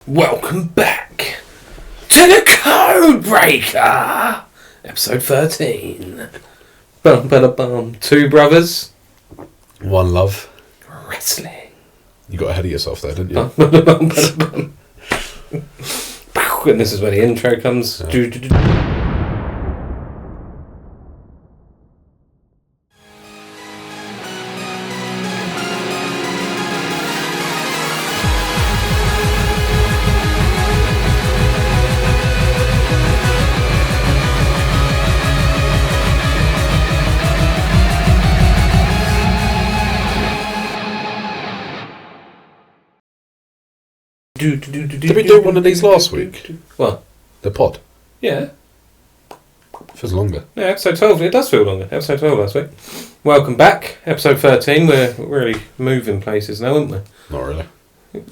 Welcome back to the Code Breaker, episode 13. Bum, ba, bum. Two brothers, one love. Wrestling. You got ahead of yourself there, didn't you? Bum, ba, bum, ba, bum. And this is where the intro comes. Yeah. Did we do one of these last week? What? The pod? Yeah. Feels longer. Yeah, episode 12. It does feel longer. Episode 12 last week. Welcome back. Episode 13. We're really moving places now, aren't we? Not really.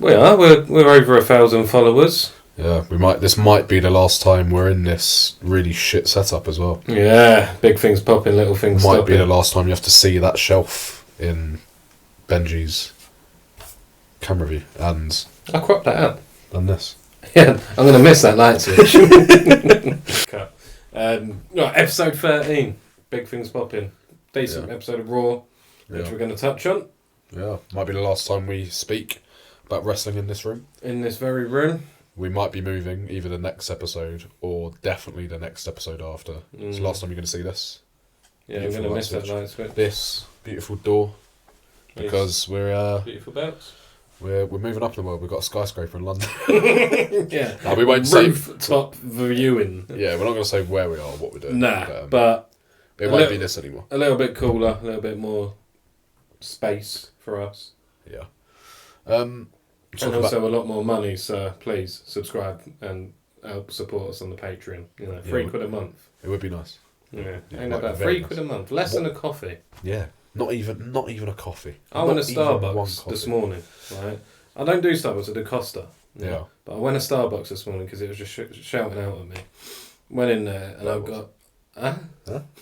We are. We're over 1,000 followers. Yeah, we might. This might be the last time we're in this really shit setup as well. Yeah, big things popping, little things Might stopping. be the last time you have to see that shelf in Benji's camera view and I cropped that out. this. Yeah, I'm going to miss that light switch. Cut. Right, episode 13. Big things popping. Decent episode of RAW, which we're going to touch on. Yeah, might be the last time we speak about wrestling in this room. In this very room. We might be moving either the next episode or definitely the next episode after. It's the last time you're going to see this. Yeah, I'm going to miss that light switch. This beautiful door. Because we're beautiful belts. We're moving up in the world. We've got a skyscraper in London. Yeah. No, we won't say rooftop viewing. Yeah, we're not going to say where we are, what we're doing. Nah, but it won't be this anymore. A little bit cooler, a little bit more space for us. Yeah. And also a lot more money, so please subscribe and help support us on the Patreon. You know, £3 a month. It would be nice. Yeah. Ain't about £3 a month. Less than a coffee. Yeah. Not even a coffee. I went to Starbucks this morning, right? I don't do Starbucks, I do Costa. Yeah. But I went to Starbucks this morning because it was just shouting out at me. Went in there and I got... Huh?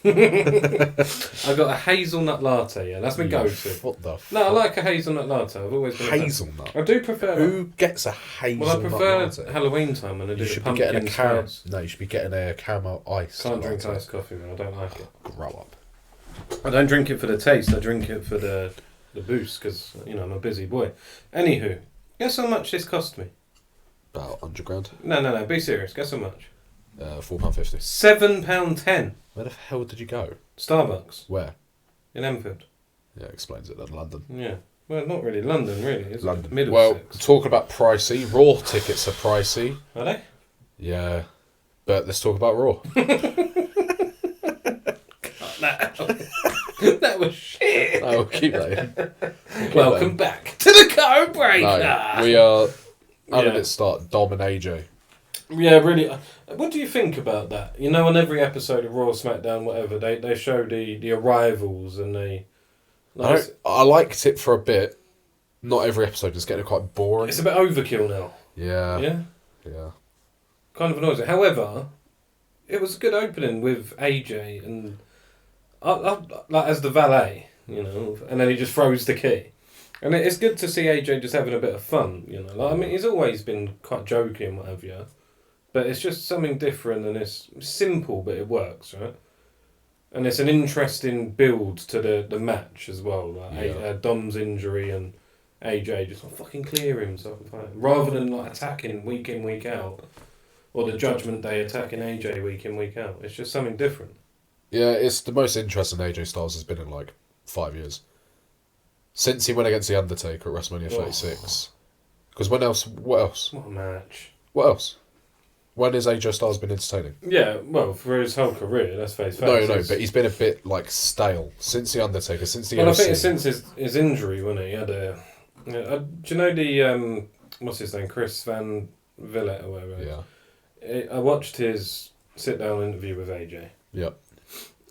I got a hazelnut latte, yeah. That's my go-to. What the fuck? No, I like a hazelnut latte. I've always been hazelnut? I do prefer... Who gets a hazelnut latte? Well, I prefer Halloween time when I do the pumpkin spice. No, you should be getting a caramel ice. Can't drink iced coffee, man. I don't like it. Grow up. I don't drink it for the taste. I drink it for the boost because, you know, I'm a busy boy. Anywho, guess how much this cost me? About £100. No. Be serious. Guess how much? £4.50. £7.10. Where the hell did you go? Starbucks. Where? In Enfield. Yeah, explains it then. London. Yeah. Well, not really London, really. Is London. It? Middlesex. Well, talking about pricey, Raw tickets are pricey. Are they? Yeah. But let's talk about Raw. That was shit. No, we'll keep that in. Welcome back to the Code Breaker. No, we are... How did it start? Dom and AJ. Yeah, really. What do you think about that? You know, on every episode of Raw, SmackDown, whatever, they show the arrivals and they... I liked it for a bit. Not every episode is getting quite boring. It's a bit overkill now. Yeah. Yeah? Yeah. Kind of annoys it. However, it was a good opening with AJ and... like as the valet, you know, and then he just throws the key. And it's good to see AJ just having a bit of fun, you know. Like, I mean, he's always been quite jokey and what have you. But it's just something different and it's simple, but it works, right? And it's an interesting build to the match as well. Like Dom's injury and AJ just fucking clear him, rather than like attacking week in, week out. Or the Judgment Day attacking AJ week in, week out. It's just something different. Yeah, it's the most interesting AJ Styles has been in like 5 years. Since he went against The Undertaker at WrestleMania 36. Because what else? What a match. What else? When has AJ Styles been entertaining? Yeah, well, for his whole career, let's face facts. No, but he's been a bit like stale since The Undertaker, since the OC. I think it's since his injury, wasn't he? He had a... do you know the... what's his name? Chris Van Vliet or whatever. Yeah. I watched his sit-down interview with AJ. Yep.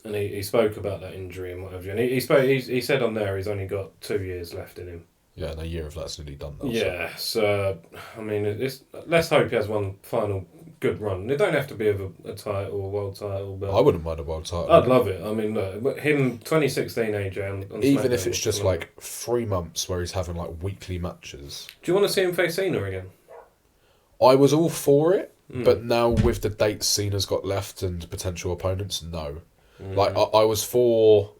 And he spoke about that injury and whatever. And he said on there he's only got 2 years left in him. Yeah, and a year of that's nearly done now. Yeah, so I mean, let's hope he has one final good run. It don't have to be of a title or world title, but I wouldn't mind a world title. I'd love it. I mean, look, him 2016 AJ on even if it's just like 3 months where he's having like weekly matches. Do you want to see him face Cena again? I was all for it, but now with the dates Cena's got left and potential opponents, no. Like I was for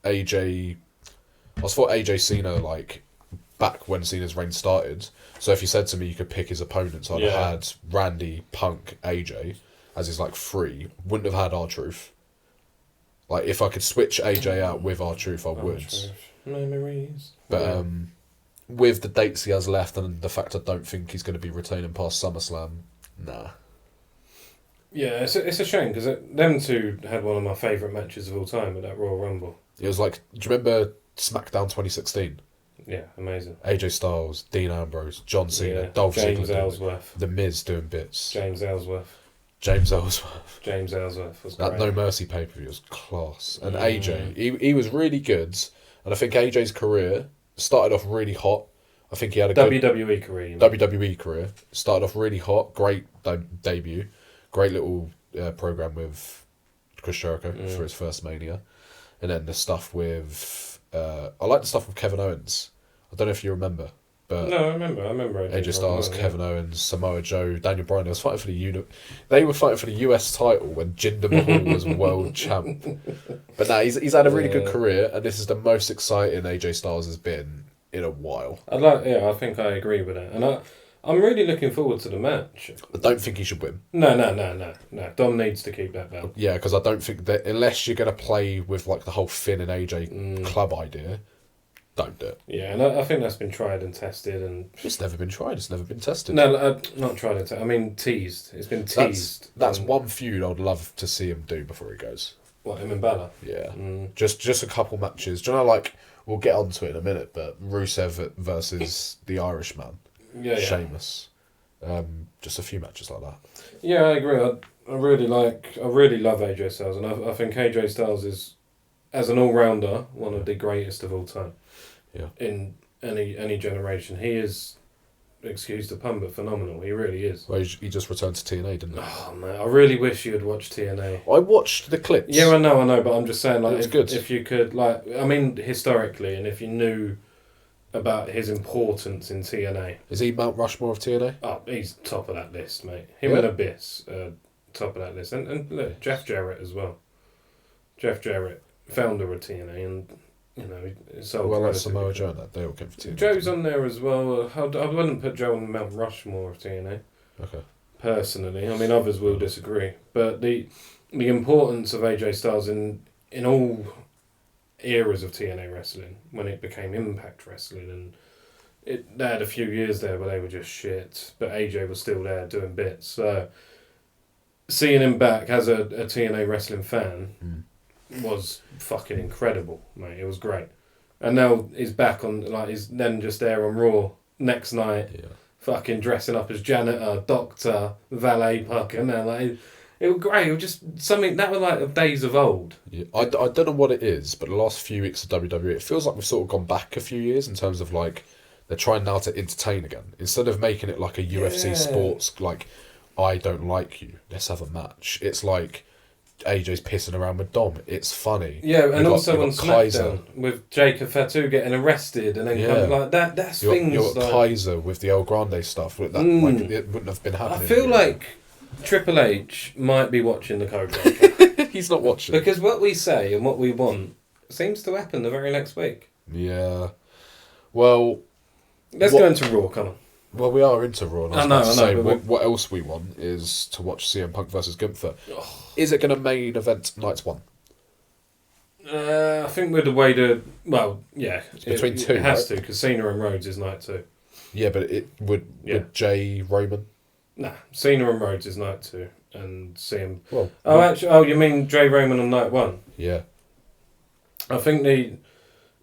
AJ. I was for AJ Cena like back when Cena's reign started. So if you said to me you could pick his opponents, I'd have had Randy, Punk, AJ as his like 3. Wouldn't have had R-Truth. Like if I could switch AJ out with R-Truth, I would. Memories. But with the dates he has left and the fact I don't think he's going to be retaining past SummerSlam, nah. Yeah, it's a shame because them two had one of my favourite matches of all time at that Royal Rumble. It was like, do you remember SmackDown 2016? Yeah, amazing. AJ Styles, Dean Ambrose, John Cena, Dolph James Ziggler, Ellsworth, The Miz doing bits. James Ellsworth was that great. No Mercy pay-per-view was class. And AJ, he was really good. And I think AJ's career started off really hot. I think he had a good WWE career. WWE career. Started off really hot. Great debut. Great little program with Chris Jericho for his first Mania. And then the stuff with... I like the stuff with Kevin Owens. I don't know if you remember. But no, I remember AJ Styles, Kevin Owens, Samoa Joe, Daniel Bryan. They was fighting for the They were fighting for the US title when Jinder Mahal was world champ. But now he's had a really good career, and this is the most exciting AJ Styles has been in a while. I think I agree with that, and I'm really looking forward to the match. I don't think he should win. No. Dom needs to keep that belt. Yeah, because I don't think that unless you're going to play with like the whole Finn and AJ club idea. Don't do it. Yeah, and I think that's been tried and tested, and it's never been tried. It's never been tested. No, not tried and tested. I mean, teased. It's been teased. That's one feud I'd love to see him do before he goes. What, him and Balor? Yeah, just a couple matches. Do you know, like we'll get onto it in a minute, but Rusev versus the Irishman, Sheamus, just a few matches like that. Yeah, I agree. I really love AJ Styles, and I think AJ Styles is, as an all rounder, one of the greatest of all time. Yeah. In any generation. He is, excuse the pun, but phenomenal. He really is. Well, he just returned to TNA, didn't he? Oh, man. I really wish you had watched TNA. I watched the clips. Yeah, I know, but I'm just saying, like, good. If you could, like, I mean, historically, and if you knew about his importance in TNA. Is he Mount Rushmore of TNA? Oh, he's top of that list, mate. Him and Abyss, top of that list. And look, Jeff Jarrett as well. Jeff Jarrett, founder of TNA, and... You know, like Samoa Joe and that, they all came for TNA. Joe's on there as well. I wouldn't put Joe on Mount Rushmore of TNA. Okay. Personally, I mean, others will disagree, but the importance of AJ Styles in all eras of TNA wrestling, when it became Impact Wrestling, and they had a few years there where they were just shit, but AJ was still there doing bits. So seeing him back as a TNA wrestling fan. Was fucking incredible, mate. It was great. And now he's back on, like, he's then just there on Raw next night, fucking dressing up as janitor, doctor, valet pucker, and like, it was great. It was just something, that was like the days of old. Yeah, I don't know what it is, but the last few weeks of WWE, it feels like we've sort of gone back a few years in terms of, like, they're trying now to entertain again. Instead of making it like a UFC sports, like, I don't like you, let's have a match. It's like... AJ's pissing around with Dom. It's funny. Yeah, and also on SmackDown with Jacob Fatu getting arrested and then coming like that. That's things you're like Kaiser with the El Grande stuff. That like, it wouldn't have been happening. I feel like Triple H might be watching the Code Breaker. He's not watching because what we say and what we want seems to happen the very next week. Yeah. Well, let's go into Raw. Come on. Well, we are into Raw. I know. What else we want is to watch CM Punk versus Gunther. Is it going to main event night 1? I think with the way it's between two. It has to because Cena and Rhodes is night 2. Yeah, but it would Jay Roman. Nah, Cena and Rhodes is night 2, and CM. Well, you mean Jay Roman on night 1? Yeah. I think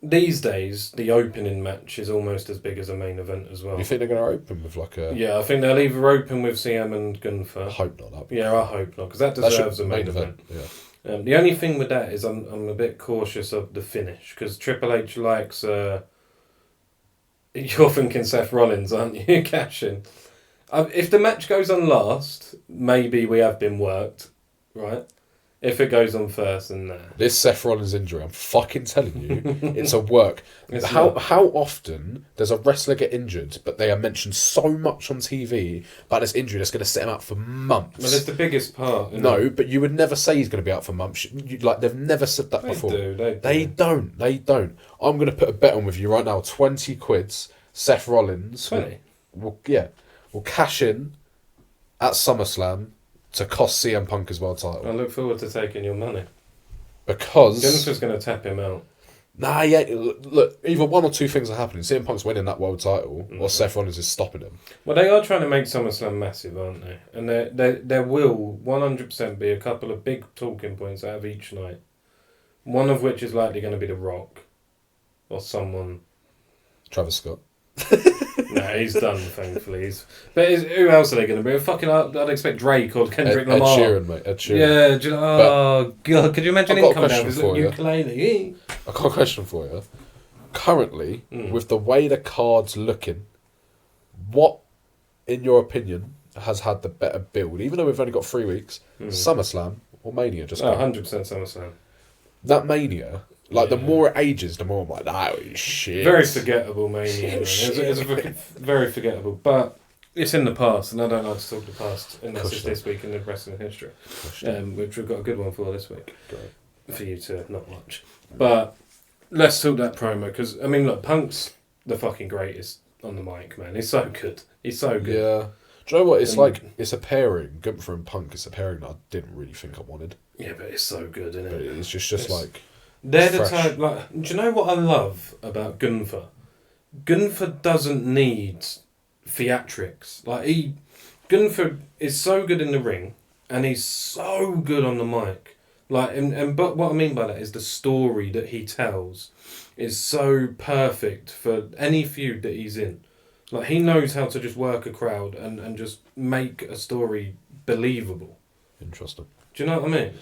these days, the opening match is almost as big as a main event as well. You think they're going to open with like a... Yeah, I think they'll either open with CM and Gunther. I hope not. Yeah, I hope not, because that deserves a main event. Yeah. The only thing with that is I'm a bit cautious of the finish, because Triple H likes... You're thinking Seth Rollins, aren't you? Cashing. If the match goes on last, maybe we have been worked, right? If it goes on first, then nah. This Seth Rollins injury, I'm fucking telling you, it's a work. How often does a wrestler get injured, but they are mentioned so much on TV about this injury that's going to set him out for months? Well, it's the biggest part. No, but you would never say he's going to be out for months. They've never said that before. They don't. I'm going to put a bet on with you right now. 20 quids. Seth Rollins. 20? Will cash in at SummerSlam to cost CM Punk his world title. I look forward to taking your money. Because Gunther's going to tap him out. Nah, yeah. Look, either one or two things are happening. CM Punk's winning that world title, or Seth Rollins is stopping him. Well, they are trying to make SummerSlam massive, aren't they? And there will 100% be a couple of big talking points out of each night. One of which is likely going to be The Rock, or someone. Travis Scott. Nah, he's done, thankfully. Who else are they going to be? Fucking, I'd expect Drake or Kendrick Lamar. Ed Sheeran, mate. Ed Sheeran. Yeah, God, could you imagine him coming down with his ukulele? I've got a question for you. Currently, with the way the card's looking, what, in your opinion, has had the better build? Even though we've only got 3 weeks, SummerSlam or Mania? 100% SummerSlam. That Mania... the more it ages, the more I'm like, oh, shit. Very forgettable Mania. It's very forgettable. But it's in the past, and I don't like to talk the past unless it's this week in the wrestling history. Which we've got a good one for this week. Great. For you to not watch. But let's talk that promo, because, I mean, look, Punk's the fucking greatest on the mic, man. He's so good. He's so good. Yeah. Do you know what? It's it's a pairing. Gunther and Punk, it's a pairing that I didn't really think I wanted. Yeah, but it's so good, isn't it? But it's just like... They're the type, do you know what I love about Gunther? Gunther doesn't need theatrics. Gunther is so good in the ring, and he's so good on the mic. But what I mean by that is the story that he tells is so perfect for any feud that he's in. He knows how to just work a crowd and just make a story believable. Interesting. Do you know what I mean?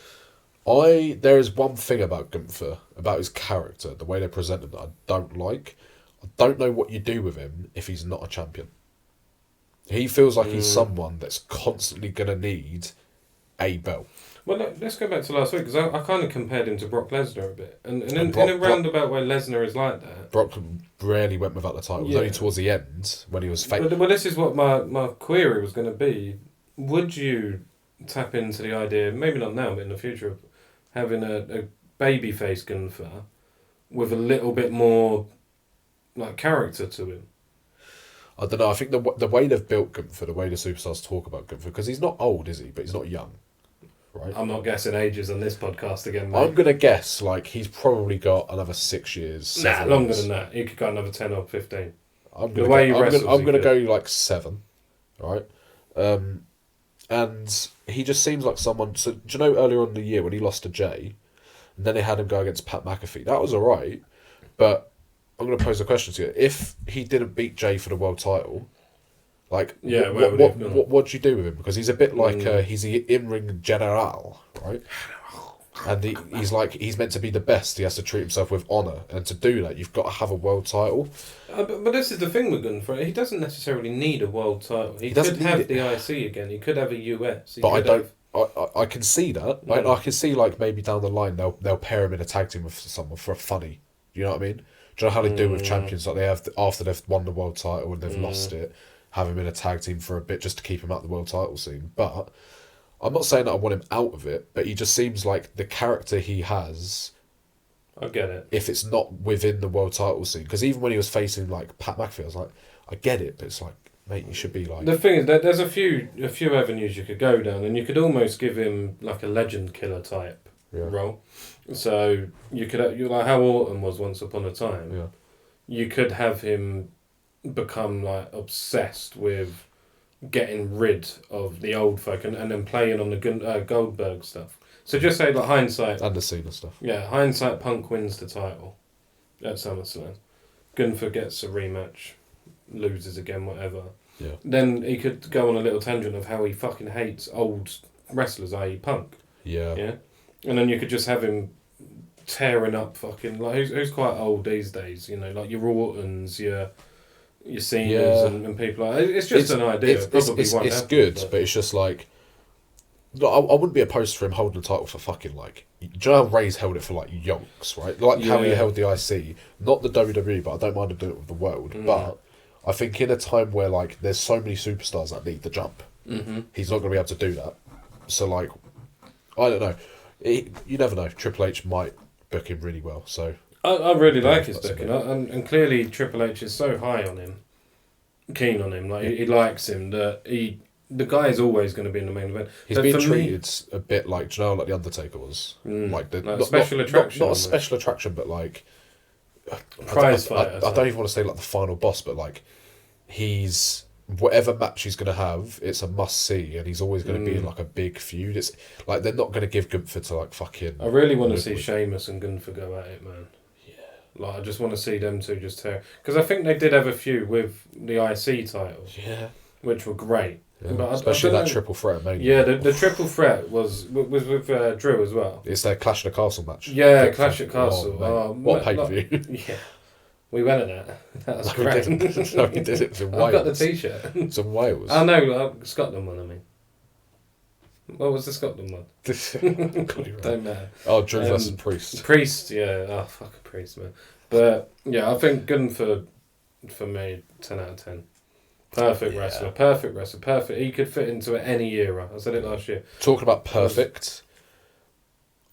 There is one thing about Gunther, about his character, the way they present him, that I don't like. I don't know what you do with him if he's not a champion. He feels like he's someone that's constantly going to need a belt. Well, let's go back to last week, because I kind of compared him to Brock Lesnar a bit. And in a roundabout way, Lesnar is like that. Brock rarely went without the title. It was only towards the end, when he was fake. Well, this is what my query was going to be. Would you tap into the idea, maybe not now, but in the future, of having a babyface Gunther with a little bit more character to him? I don't know. I think the way they've built Gunther, the way the superstars talk about Gunther, because he's not old, is he? But he's not young, right? I'm not guessing ages on this podcast again, mate. I'm gonna guess he's probably got another 6 years. Longer than that. He could go another 10 or 15. I'm gonna go 7, right? And he just seems like someone... So, do you know earlier on in the year when he lost to Jay, and then they had him go against Pat McAfee? That was alright, but I'm going to pose a question to you. If he didn't beat Jay for the world title, what do you do with him? Because he's a bit like... he's the in-ring general, right? And he's meant to be the best. He has to treat himself with honour. And to do that, you've got to have a world title. But this is the thing with Gunther. He doesn't necessarily need a world title. He could have the IC again. He could have a US. I can see that. I can see maybe down the line they'll pair him in a tag team with someone for funny. You know what I mean? Do you know how they do with champions? They have after they've won the world title and they've lost it, have him in a tag team for a bit just to keep him out of the world title scene. But I'm not saying that I want him out of it, but he just seems like the character he has. I get it. If it's not within the world title scene, because even when he was facing Pat McAfee, I was like, I get it, but it's mate, you should be The thing is that there's a few avenues you could go down, and you could almost give him a legend killer type role. So you could like how Orton was once upon a time. Yeah. You could have him become obsessed with getting rid of the old folk and then playing on the Goldberg stuff. So just say hindsight... And the Cena stuff. Yeah, hindsight Punk wins the title at SummerSlam. Gunther gets a rematch, loses again, whatever. Yeah. Then he could go on a little tangent of how he fucking hates old wrestlers, i.e. Punk. Yeah. Yeah? And then you could just have him tearing up fucking... who's quite old these days, your Ortons, your Cenas and people like that. It's just an idea. It's good, but it's just No, I wouldn't be opposed for him holding the title for fucking like. Do you know how Ray's held it for like yonks, right? Like how he held the IC, not the WWE, but I don't mind him doing it with the world. But I think in a time where like there's so many superstars that need the jump, he's not going to be able to do that. So like, I don't know. You never know. Triple H might book him really well. So I really like his booking, and clearly Triple H is so high on him, keen on him. Like he likes him that the guy is always going to be in the main event. He's been treated a bit like, do you know, like the Undertaker was, like a special attraction. Not a special attraction, but like prize fighter. I don't even want to say like the final boss, but like he's whatever match he's going to have, it's a must see, and he's always going to be in like a big feud. It's like they're not going to give Gunther to like fucking. I really want to see Sheamus and Gunther go at it, man. Like, I just want to see them two just tear, because I think they did have a feud with the IC titles, which were great. Yeah. But especially that triple threat, maybe. Yeah, the triple threat was with Drew as well. It's their Clash at the Castle match. Yeah, Clash at Castle. What pay per view? Yeah, we went at that. That was great. No, we did it. It was in Wales. I've got the T-shirt. It's in Wales. Oh no, Scotland one. I mean, what was the Scotland one? Don't matter. Oh, Drew versus Priest. Priest, yeah. Oh, fuck a Priest, man. But yeah, I think Gunther for me, 10 out of 10. Perfect wrestler, perfect. He could fit into any era. I said it last year. Talking about perfect,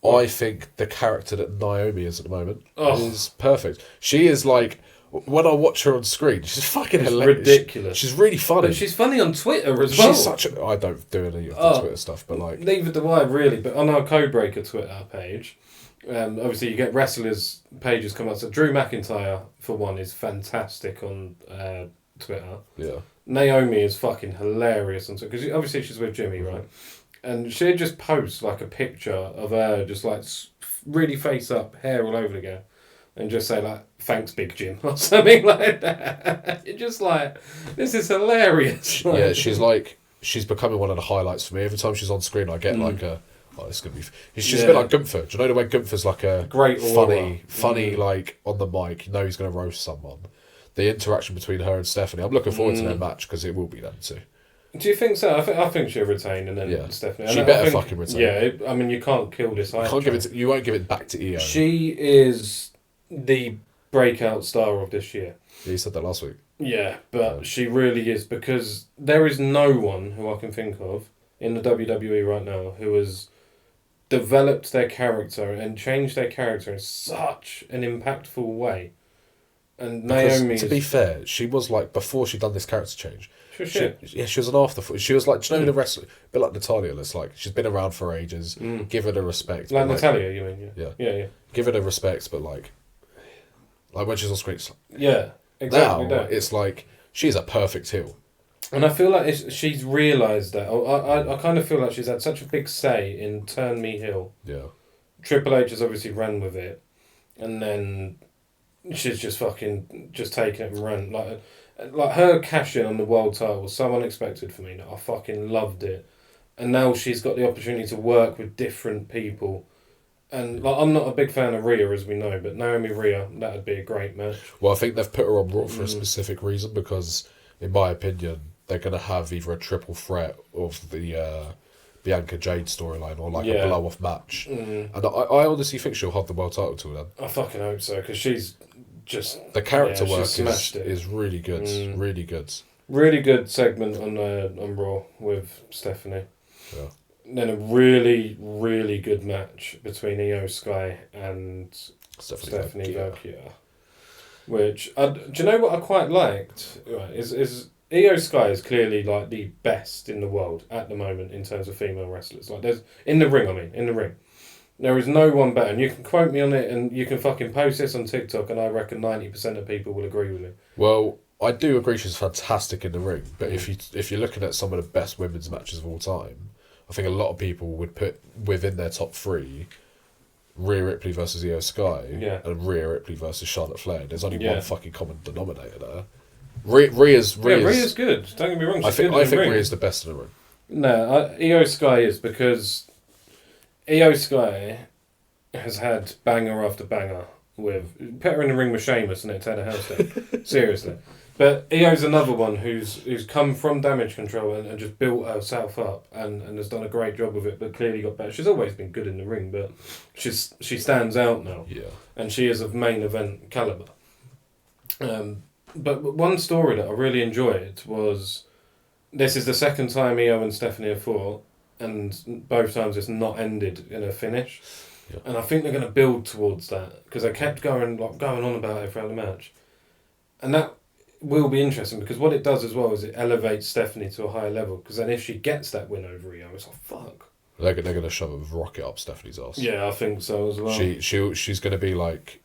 I think the character that Naomi is at the moment is perfect. She is like, when I watch her on screen, she's fucking hilarious. Ridiculous. She's really funny. But she's funny on Twitter as well. She's such a... I don't do any of the Twitter stuff, but like... Neither do I, really. But on our Code Breaker Twitter page, obviously you get wrestlers' pages come out. So Drew McIntyre, for one, is fantastic on Twitter. Yeah. Naomi is fucking hilarious on Twitter, because obviously she's with Jimmy, right? And she'd just post like a picture of her just like really face up, hair all over again, and just say like, "Thanks, Big Jim," or something like that. You're just like, this is hilarious. Yeah, she's becoming one of the highlights for me. Every time she's on screen, I get like a, it's gonna be. It's just a bit like Gunther. Do you know the way Gunther's like a great funny like on the mic? You know he's gonna roast someone. The interaction between her and Stephanie, I'm looking forward to their match, because it will be them two. Do you think so? I think she'll retain, and then Stephanie. She better fucking retain. Yeah, I mean, you can't kill this. You won't give it back to Io. She is the breakout star of this year. Yeah, you said that last week. Yeah, but she really is, because there is no one who I can think of in the WWE right now who has developed their character and changed their character in such an impactful way. And Naomi, to be fair, she was like, before she'd done this character change, she was an afterthought. She was like, do you know the wrestler, a bit like Natalia. It's like she's been around for ages. Give her the respect. Like Natalia, you mean? Yeah. Give her the respect, but like when she's on screen, it's like, yeah, exactly. Now it's like she's a perfect heel. And I feel like she's realised that. I kind of feel like she's had such a big say in Turn Me Heel. Yeah. Triple H has obviously ran with it, and then she's just taken it and run. Like her cash in on the world title was so unexpected for me that I fucking loved it. And now she's got the opportunity to work with different people. And like, I'm not a big fan of Rhea, as we know, but Naomi Rhea, that would be a great match. Well, I think they've put her on Raw for a specific reason, because, in my opinion, they're going to have either a triple threat of the Bianca Jade storyline, or like a blow-off match. And I honestly think she'll hold the world title till then. I fucking hope so, because she's just... The character work is really good. Really good. Really good segment on Raw with Stephanie. Yeah. Then a really, really good match between Io Sky and Stephanie Valkyrie. Which, do you know what I quite liked? Right, is Io Sky is clearly like the best in the world at the moment in terms of female wrestlers. Like there's in the ring. There is no one better, and you can quote me on it, and you can fucking post this on TikTok, and I reckon 90% of people will agree with me. Well, I do agree she's fantastic in the ring, but if you're looking at some of the best women's matches of all time, I think a lot of people would put within their top three Rhea Ripley versus Io Sky and Rhea Ripley versus Charlotte Flair. There's only one fucking common denominator there. Rhea's good. Don't get me wrong. I think Rhea's the best in the ring. No, Io Sky is, because Io Sky has had banger after banger with... Put her in the ring with Sheamus and it'd tear the house down. Seriously. But Io's another one who's come from Damage Control and just built herself up and has done a great job with it, but clearly got better. She's always been good in the ring, but she stands out now. Yeah. And she is of main event caliber. But one story that I really enjoyed was, this is the second time Io and Stephanie have fought, and both times it's not ended in a finish. Yeah. And I think they're going to build towards that, because they kept going on about it throughout the match. And that will be interesting, because what it does as well is it elevates Stephanie to a higher level, because then if she gets that win over Io, it's like, fuck. They're going to shove a rocket up Stephanie's ass. Yeah, I think so as well. She's going to be like,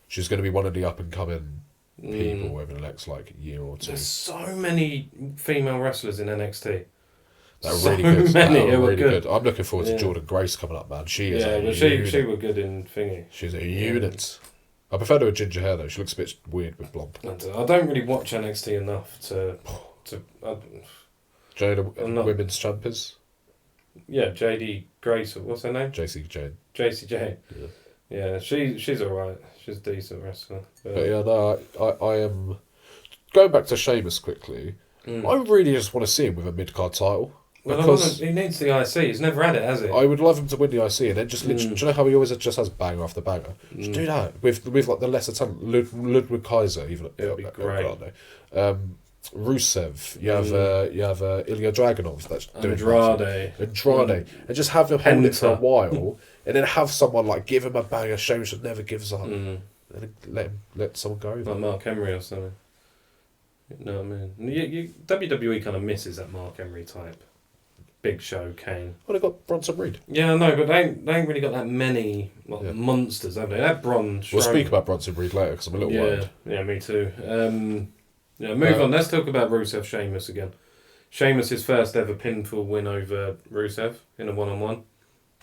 she's going to be one of the up and coming people over the next like year or two. There's so many female wrestlers in NXT. They're really good. Many They're were really good. I'm looking forward to Jordan Grace coming up, man. She is a she unit. were good in thingy. She's a unit. I prefer her with ginger hair though. She looks a bit weird with blonde. I don't really watch NXT enough to. Do you know the women's champ is? Yeah, JD Grace. What's her name? JC Jane. JC Jane. Yeah, she's alright. She's a decent wrestler. But yeah, no, I am going back to Sheamus quickly. I really just want to see him with a mid-card title. Because he needs the IC. He's never had it, has he? I would love him to win the IC and then just literally. Do you know how he always just has banger after banger? Just do that with like the lesser talent, Ludwig Kaiser, even. It'd be great. Rusev, you have Ilya Dragunov that's doing Andrade, and just have him hold it for a while, and then have someone like give him a banger. Sheamus that never gives up, and then let someone go over. Like Mark Henry or something. You know what I mean? WWE kind of misses that Mark Henry type. Big Show, Kane. Well, they got Bronson Reed. Yeah, I know, but they ain't really got that many monsters, have they? That Bron. We'll speak about Bronson Reed later because I'm a little worried. Yeah, me too. Move on. Let's talk about Rusev Sheamus again. Sheamus' first ever pinfall win over Rusev in a 1-on-1.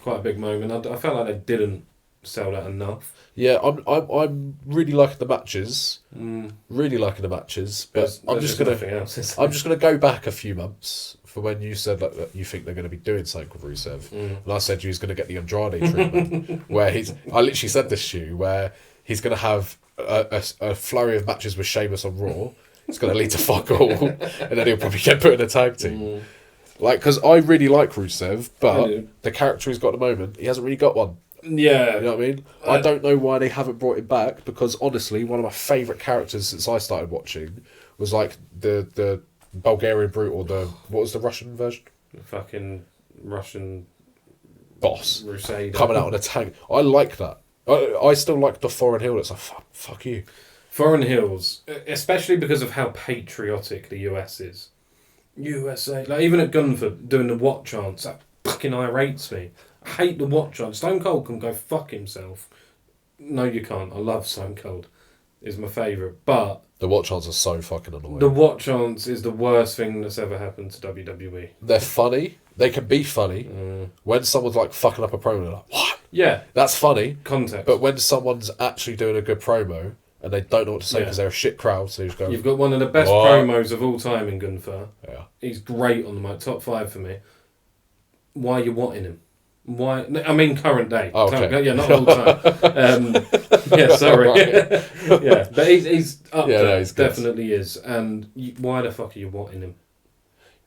Quite a big moment. I felt like they didn't sell that enough. Yeah, I'm really liking the matches. Really liking the matches, but I'm just gonna go back a few months for when you said that you think they're going to be doing something with Rusev, and I said you was going to get the Andrade treatment, where I literally said this to you, where he's going to have a flurry of matches with Sheamus on Raw. It's going to lead to fuck all, and then he'll probably get put in a tag team. Like, because I really like Rusev, but the character he's got at the moment, he hasn't really got one. Yeah. You know what I mean? I don't know why they haven't brought him back, because honestly, one of my favourite characters since I started watching was like the Bulgarian Brute, or what was the Russian version? The fucking Russian boss. Crusader. Coming out on a tank. I like that. I still like the foreign heel that's like, fuck you. Foreign heels, especially because of how patriotic the US is. USA. Like, even at Gunther doing the what chants, that fucking irates me. I hate the what chants. Stone Cold can go fuck himself. No, you can't. I love Stone Cold. Is my favourite. But the what chants are so fucking annoying. The what chants is the worst thing that's ever happened to WWE. They're funny. They can be funny. When someone's like fucking up a promo, they're like, what? Yeah. That's funny. Context. But when someone's actually doing a good promo and they don't know what to say because they're a shit crowd, so you just go... You've got one of the best promos of all time in Gunther. Yeah. He's great on the mic. Top 5 for me. Why are you wanting him? Why? I mean, current day. Oh, okay. Yeah, not all the time. Yeah, sorry. Yeah, but he's up there. He's definitely is. And why the fuck are you wanting him?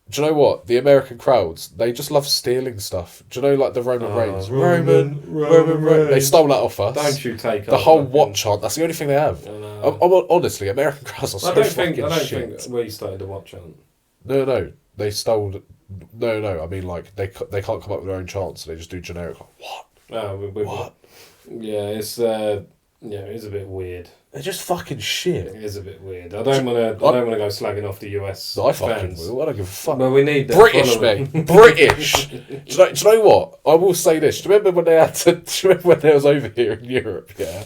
Do you know what? The American crowds, they just love stealing stuff. Do you know, like the Roman Reigns? Roman Reigns. They stole that off us. Don't you take the whole what chant? That's the only thing they have. Honestly, American crowds are so fucking shit. I don't think we started the what chant. No. They stole... No. I mean, like, they can't come up with their own chants, so they just do generic, like, what? What? Yeah, it's a bit weird. They're just fucking shit. It is a bit weird. I don't want to go slagging off the US I fucking fans. will. I don't give a fuck. Well, we need that British, mate. British. Do you know what? I will say this. Do you remember when they was over here in Europe? Yeah.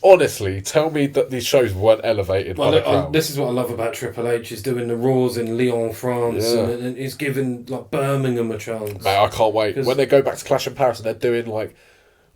Honestly, tell me that these shows weren't elevated by the crowd. This is what I love about Triple H. He's doing the Raws in Lyon, France, and he's giving like Birmingham a chance. Mate, I can't wait. When they go back to Clash in Paris and they're doing like...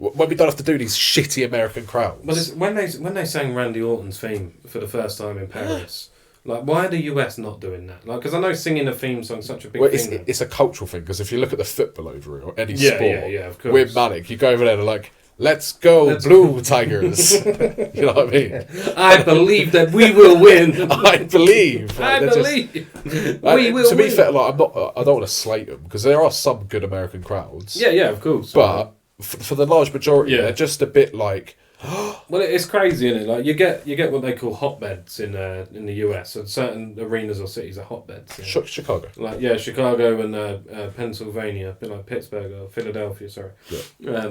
When we don't have to do these shitty American crowds. But when they sang Randy Orton's theme for the first time in Paris, like, why are the US not doing that? Like, because I know singing a theme song is such a big thing. It's a cultural thing, because if you look at the football over it, or any sport, of course. we're manic. You go over there and like, Let's go, Blue Tigers. You know what I mean? I believe that we will win. I believe. I believe. We will. To be fair, like I don't want to slate them because there are some good American crowds. Yeah, of course. But for the large majority, they're just a bit like. Well, it's crazy, isn't it? Like you get what they call hotbeds in the US, and certain arenas or cities are hotbeds. Chicago. Like Chicago and Pennsylvania, a bit like Pittsburgh or Philadelphia. Sorry. Yeah.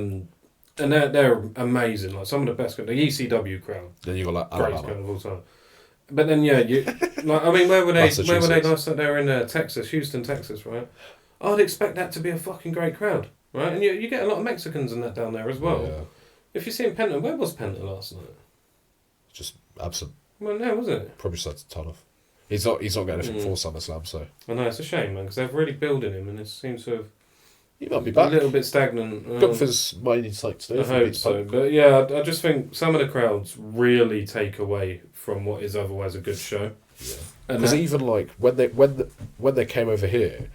And they're amazing. Like some of the best. The ECW crowd. Then you got like greatest crowd of all time. But then you like I mean where were they? Where were they last night? They were in Texas, Houston, Texas, right? I'd expect that to be a fucking great crowd, right? And you get a lot of Mexicans and that down there as well. Yeah. If you're seeing Penta, where was Penta last night? Just absent. Well, no, was it? Probably started to turn off. He's not getting anything for SummerSlam, so. I know, it's a shame, man, because they're really building him, and it seems to have. He might be back. A little bit stagnant. Gunther's might need to today. I hope so, but yeah, I just think some of the crowds really take away from what is otherwise a good show. Yeah. Because even like when they came over here.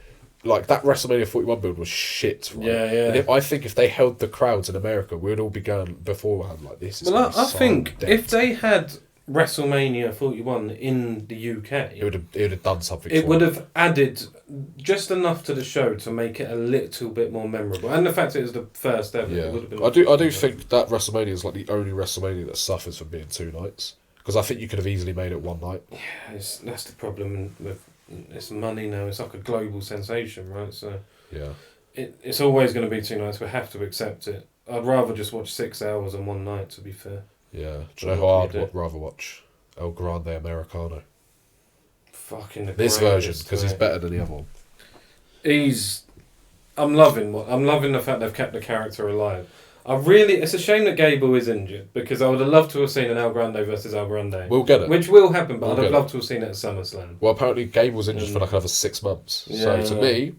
Like, that WrestleMania 41 build was shit, right? Yeah. And I think if they held the crowds in America, we would all be going beforehand like this. Well, I think if they had WrestleMania 41 in the UK... It would have done something. It would have added just enough to the show to make it a little bit more memorable. And the fact it was the first ever. Yeah. It would have been I do think that WrestleMania is like the only WrestleMania that suffers from being 2 nights. Because I think you could have easily made it 1 night. Yeah, that's the problem with... It's money now. It's like a global sensation, right? So yeah, it's always going to be 2 nights. We have to accept it. I'd rather just watch 6 hours on 1 night. To be fair. Yeah. Do you know who I'd rather watch? El Grande Americano. Fucking this version because he's better than the other one. I'm loving the fact they've kept the character alive. It's a shame that Gable is injured because I would have loved to have seen an El Grande versus El Grande. We'll get it. Which will happen, but I'd have loved to have seen it at SummerSlam. Well, apparently Gable was injured for like another 6 months. Yeah, so to me,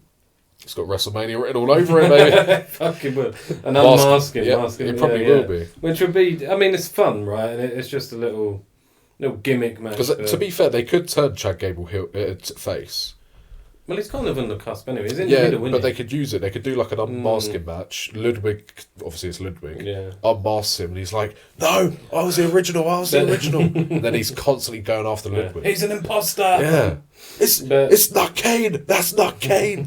it's got WrestleMania written all over it, baby. Fucking would. And unmasking. It probably will be. Which would be, I mean, it's fun, right? And it's just a little gimmick match. Because to be fair, they could turn Chad Gable face. Well, he's kind of on the cusp anyway. He's in the middle, but they could use it. They could do like an unmasking match. Ludwig, obviously it's Ludwig. Yeah. Unmasks him and he's like, no, I was the original. And then he's constantly going after Ludwig. He's an imposter. Yeah. It's not Kane. That's not Kane.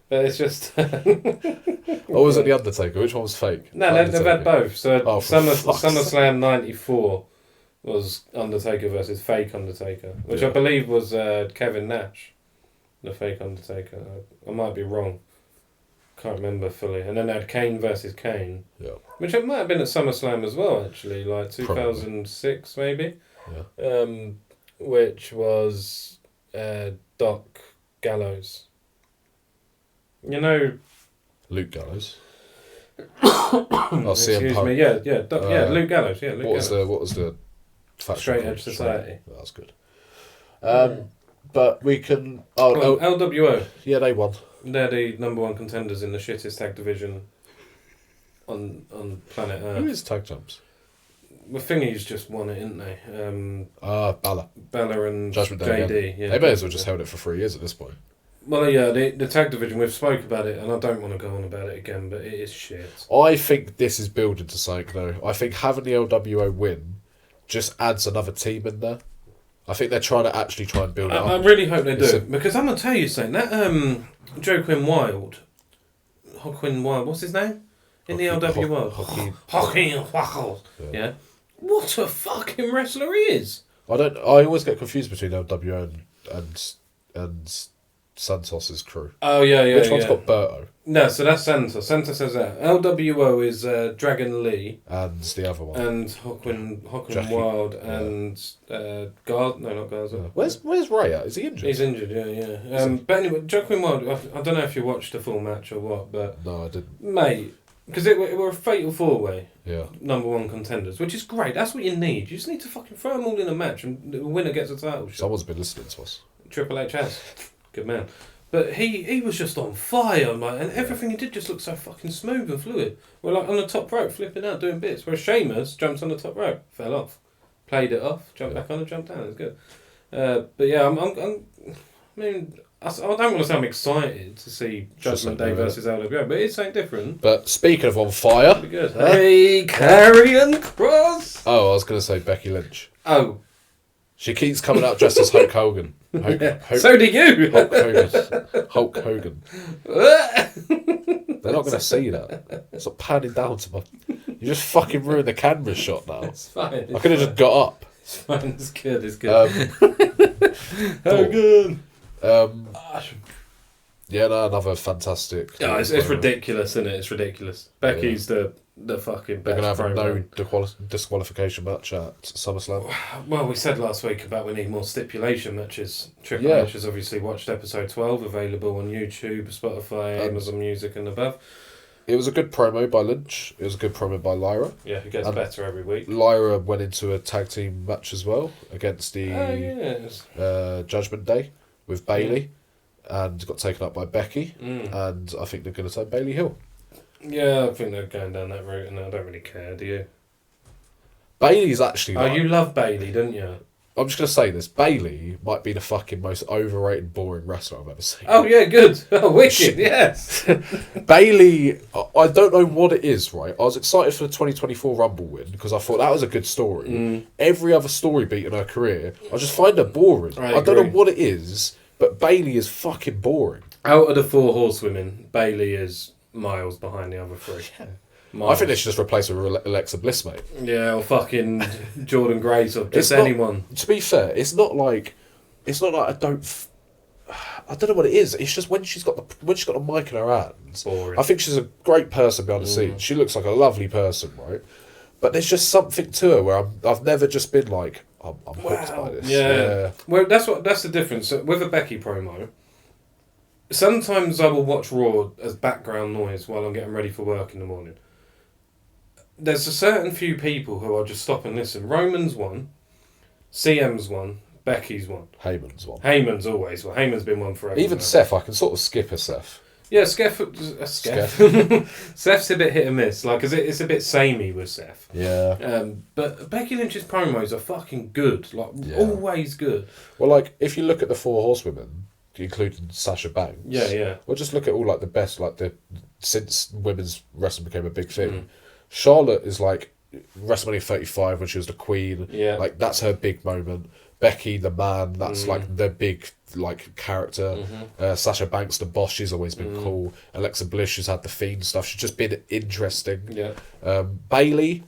But it's just... Or was it The Undertaker? Which one was fake? No, they've had both. So SummerSlam 94 was Undertaker versus fake Undertaker, which I believe was Kevin Nash. The fake Undertaker. I might be wrong. Can't remember fully. And then they had Kane versus Kane. Yeah. Which it might have been at SummerSlam as well, actually. Like 2006, maybe. Yeah. Which was Doc Gallows. You know... Luke Gallows. Excuse me. Yeah, Luke Gallows. Yeah, Luke Gallows. What was the... Straight Edge Society. That was good. But we can... LWO. Yeah, they won. They're the number 1 contenders in the shittest tag division on planet Earth. Who is tag champs? The Thingies just won it, didn't they? Bella and Judgment JD. Day. Yeah. They may as well just held it for 3 years at this point. Well, yeah, the tag division, we've spoke about it, and I don't want to go on about it again, but it is shit. I think this is building to something, though. I think having the LWO win just adds another team in there. I think they're trying and build it up. I really hope they do, because I'm going to tell you something. That Joaquin Wilde, what's his name? In the LWO? Joaquin Wilde. Yeah. What a fucking wrestler he is. I always get confused between LWO and Santos's crew. Oh, yeah. Which one's got Berto? No, so that's Santos. Santos says that. LWO is Dragon Lee. And the other one. And Joaquin Wilde and Gar... No, not Garza. Where's Ray at? Is he injured? He's injured, yeah. But anyway, Joaquin Wilde, I don't know if you watched the full match or what, but... No, I didn't. Mate, because it were a fatal 4-way. Yeah. Number 1 contenders, which is great. That's what you need. You just need to fucking throw them all in a match and the winner gets a title shot. Someone's been listening to us. Triple H has. Good man. But he was just on fire, like, and everything he did just looked so fucking smooth and fluid. We're like on the top rope, flipping out, doing bits. Whereas Sheamus jumped on the top rope, fell off, played it off, jumped back on and jumped down. It was good. But yeah, I mean, I don't want to say I'm excited to see Judgment Day versus LWO, but it's something different. But speaking of on fire... Pretty good. Hey, Karrion Kross! Oh, I was going to say Becky Lynch. Oh. She keeps coming out dressed as Hulk Hogan. So do you! Hulk Hogan. Hulk Hogan. They're not going to see that. Stop panning down to my... You just fucking ruined the camera shot now. It's fine. I could have just got up. It's fine. It's good. It's good. Hogan! Yeah, no, another fantastic... Yeah, it's ridiculous, isn't it? It's ridiculous. Becky's the fucking best. They're going to have promo. no disqualification match at SummerSlam. Well, we said last week about we need more stipulation matches. Triple H has obviously watched episode 12, available on YouTube, Spotify, Amazon Music and above. It was a good promo by Lynch. It was a good promo by Lyra. Yeah, who gets better every week. Lyra went into a tag team match as well against the Judgment Day with Bayley and got taken up by Becky. And I think they're going to turn Bayley heel. Yeah, I think they're going down that route, and I don't really care, do you? Bayley's actually... Oh, you love Bayley, don't you? I'm just going to say this. Bayley might be the fucking most overrated, boring wrestler I've ever seen. Oh, yeah, good. Oh, wicked, yes. Bayley, I don't know what it is, right? I was excited for the 2024 Rumble win because I thought that was a good story. Every other story beat in her career, I just find her boring. I don't know what it is, but Bayley is fucking boring. Out of the 4 horsewomen, Bayley is miles behind the other 3. Yeah. I think they should just replace her with Alexa Bliss, mate. Yeah, or fucking Jordan Grace, or just anyone. To be fair, it's not like I don't know what it is. It's just when she's got the mic in her hands. Boring. I think she's a great person behind the scenes. She looks like a lovely person, right? But there's just something to her where I've never just been like, I'm hooked by this. Yeah. Well, that's the difference. So with a Becky promo, sometimes I will watch Raw as background noise while I'm getting ready for work in the morning. There's a certain few people who I'll just stop and listen. Roman's one, CM's one, Becky's one. Heyman's one. Heyman's always one. Heyman's been one forever. Even now. Seth, I can sort of skip a Seth. Yeah, Seth. Seth's a bit hit and miss. Like, it's a bit samey with Seth. Yeah. But Becky Lynch's promos are fucking good. Like, always good. Well, like, if you look at the 4 horsewomen, including Sasha Banks. Yeah. Well, just look at all, like, the best, like, since women's wrestling became a big thing. Charlotte is, like, WrestleMania 35 when she was the queen. Yeah. Like, that's her big moment. Becky, the man, that's, like, the big, like, character. Sasha Banks, the boss, she's always been cool. Alexa Bliss, she's had the Fiend stuff. She's just been interesting. Yeah. Bayley,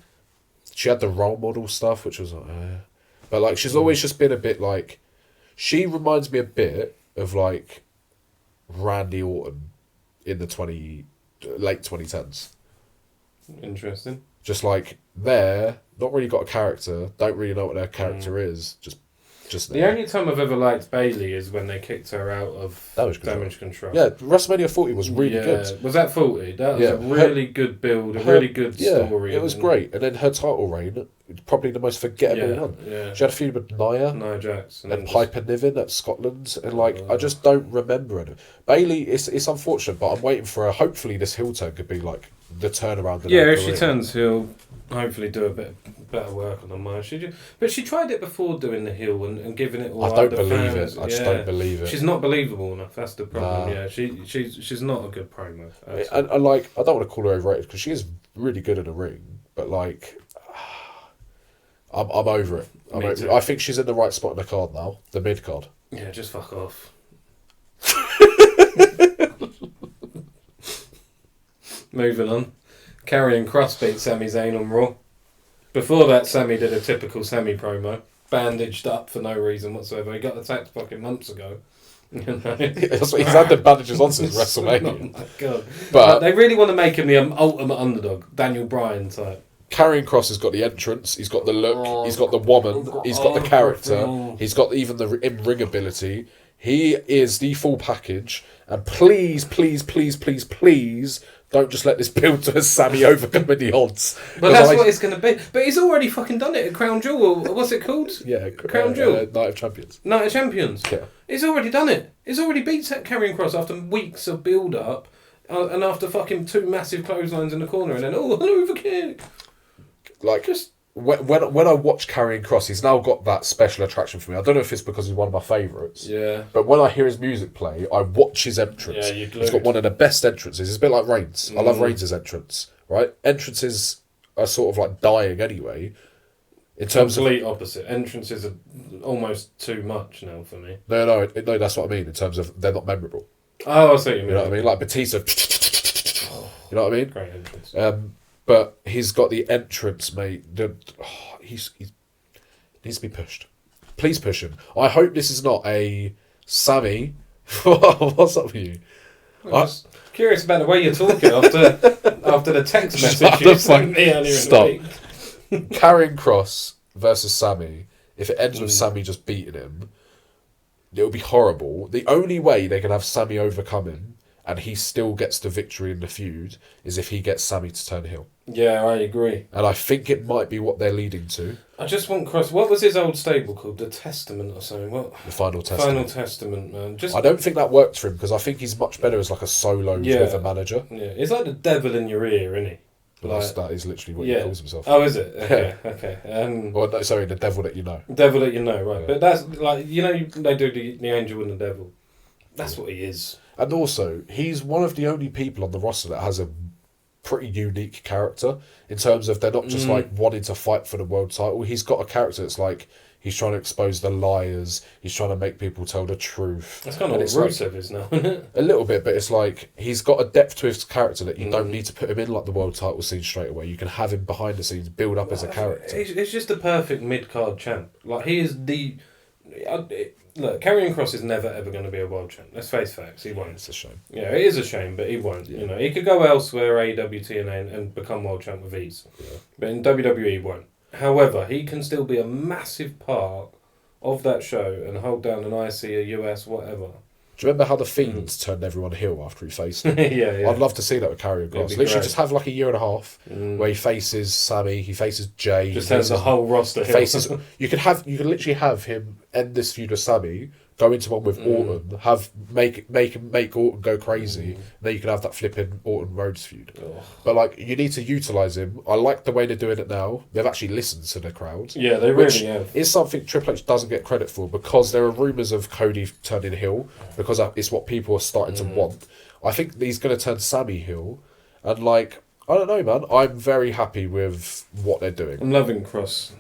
she had the role model stuff, which was, but, like, she's always just been a bit, like... She reminds me a bit of, like, Randy Orton in the late 2010s. Interesting. Just like not really got a character, don't really know what their character is, just the only time I've ever liked Bayley is when they kicked her out of Damage Control. Yeah, WrestleMania 40 was really good. Was that 40? That was a really good build, a really good story. It was great. And then her title reign, probably the most forgettable one. Yeah. She had a feud with Nia Jax. And Piper Niven at Scotland. And I just don't remember it. Bayley, it's unfortunate, but I'm waiting for her. Hopefully this heel turn could be like the turnaround. If she turns heel, hopefully do a bit better work on the mic. But she tried it before doing the heel and giving it all. I don't believe it. I just don't believe it. She's not believable enough. That's the problem. Nah. Yeah, she's not a good promo. And I don't want to call her overrated because she is really good in the ring. But like, I'm over it. I think she's in the right spot in the card now. The mid card. Yeah, just fuck off. Moving on. Karrion Kross beat Sami Zayn on Raw. Before that, Sami did a typical Sami promo. Bandaged up for no reason whatsoever. He got attacked fucking months ago. You know? He's had the bandages on since WrestleMania. Oh my god. But they really want to make him the ultimate underdog. Daniel Bryan type. Karrion Kross has got the entrance, he's got the look, he's got the woman, he's got the character, he's got even the in-ring ability. He is the full package. And please, please, please, please, please, don't just let this build to a Sami overcoming the odds. But that's what it's going to be. But he's already fucking done it at Crown Jewel. Or what's it called? Yeah, Crown Jewel. Night of Champions. Night of Champions. Yeah. He's already done it. He's already beat Karrion Kross after weeks of build-up. And after fucking 2 massive clotheslines in the corner. And then, hello, overkick. Like, when I watch Karrion Kross, he's now got that special attraction for me. I don't know if it's because he's one of my favourites. Yeah. But when I hear his music play, I watch his entrance. Yeah, he's got one of the best entrances. It's a bit like Reigns. I love Reigns' entrance, right? Entrances are sort of like dying anyway. In terms Complete opposite. Entrances are almost too much now for me. No, that's what I mean. In terms of they're not memorable. Oh, I see what you mean. You know what I mean? Like Batista. You know what I mean? Great entrance. But he's got the entrance, mate. He needs to be pushed. Please push him. I hope this is not a Sammy. What's up with you? I'm just curious about the way you're talking after the text message you sent me earlier in the week. Karrion Kross versus Sammy. If it ends with Sammy just beating him, it would be horrible. The only way they can have Sammy overcome him and he still gets the victory in the feud is if he gets Sammy to turn heel. Yeah, I agree. And I think it might be what they're leading to. I just want Kross. What was his old stable called? The Testament or something? What? The Final Testament. Final Testament, man. I don't think that works for him because I think he's much better as like a solo with a manager. Yeah, he's like the devil in your ear, isn't he? Like, that is literally what he calls himself. Oh, is it? Okay, okay. Well, no, sorry, the devil that you know. Devil that you know, right. Yeah. But that's like, they do the angel and the devil. That's what he is. And also, he's one of the only people on the roster that has a pretty unique character in terms of they're not just like wanting to fight for the world title. He's got a character that's like, he's trying to expose the liars. He's trying to make people tell the truth. That's kind of what Rusev is now, isn't it? A little bit, but it's like he's got a depth to his character that you don't need to put him in like the world title scene straight away. You can have him behind the scenes, build up as a character. He's just the perfect mid-card champ. Like, he is the... Look, Karrion Kross is never ever going to be a world champ. Let's face facts, he won't. It's a shame. Yeah, it is a shame, but he won't. Yeah. He could go elsewhere, AEW, TNA, and become world champ with ease. Yeah. But in WWE, he won't. However, he can still be a massive part of that show and hold down an IC, a US, whatever. Do you remember how the Fiend turned everyone heel after he faced him? yeah. I'd love to see that with Karrion Kross. Literally just have like a year and a half where he faces Sammy, he faces Jay. Just has the whole roster faces. You can literally have him end this feud with Sammy, go into one with Orton, make Orton go crazy, and then you can have that flipping Orton Rhodes feud. Oh. But like, you need to utilise him. I like the way they're doing it now. They've actually listened to the crowd. Yeah, they really have. Is something Triple H doesn't get credit for because there are rumours of Cody turning heel because it's what people are starting to want. I think he's going to turn Sammy heel, and like, I don't know, man. I'm very happy with what they're doing. I'm loving Kross.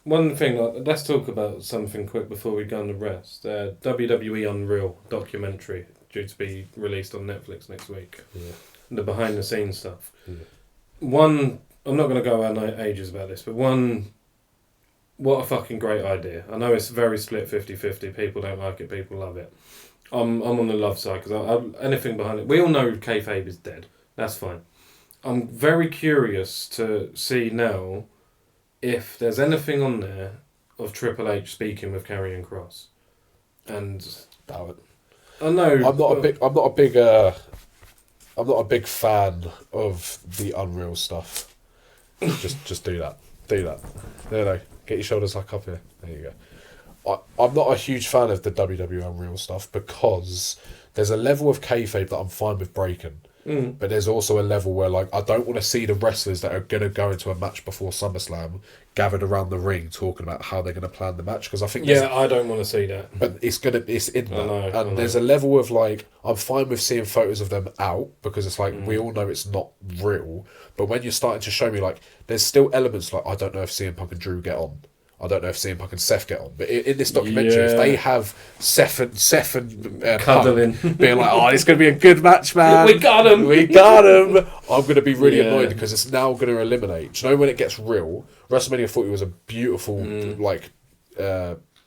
One thing, let's talk about something quick before we go on the rest. WWE Unreal documentary due to be released on Netflix next week. Yeah. The behind the scenes stuff. Yeah. One, I'm not going to go on ages about this, but one, what a fucking great idea. I know it's very split 50-50. People don't like it, people love it. I'm on the love side because anything behind it. We all know kayfabe is dead. That's fine. I'm very curious to see now if there's anything on there of Triple H speaking with Karrion Kross, and doubt it. I know I'm not a big fan of the Unreal stuff. just do that. No, get your shoulders like up here. There you go. I'm not a huge fan of the WWE Unreal stuff because there's a level of kayfabe that I'm fine with breaking. But there's also a level where, like, I don't want to see the wrestlers that are going to go into a match before SummerSlam gathered around the ring talking about how they're going to plan the match, because I think I don't want to see that. But it's in that. I know. There's a level of, like, I'm fine with seeing photos of them out because it's like we all know it's not real. But when you're starting to show me, like, there's still elements like I don't know if CM Punk and Drew get on. I don't know if CM Punk and Seth get on, but in this documentary, if they have Seth and cuddling, Punk being like, "Oh, it's going to be a good match, man. We got him. I'm going to be really annoyed because it's now going to eliminate. Do you know when it gets real? WrestleMania 40 was a beautiful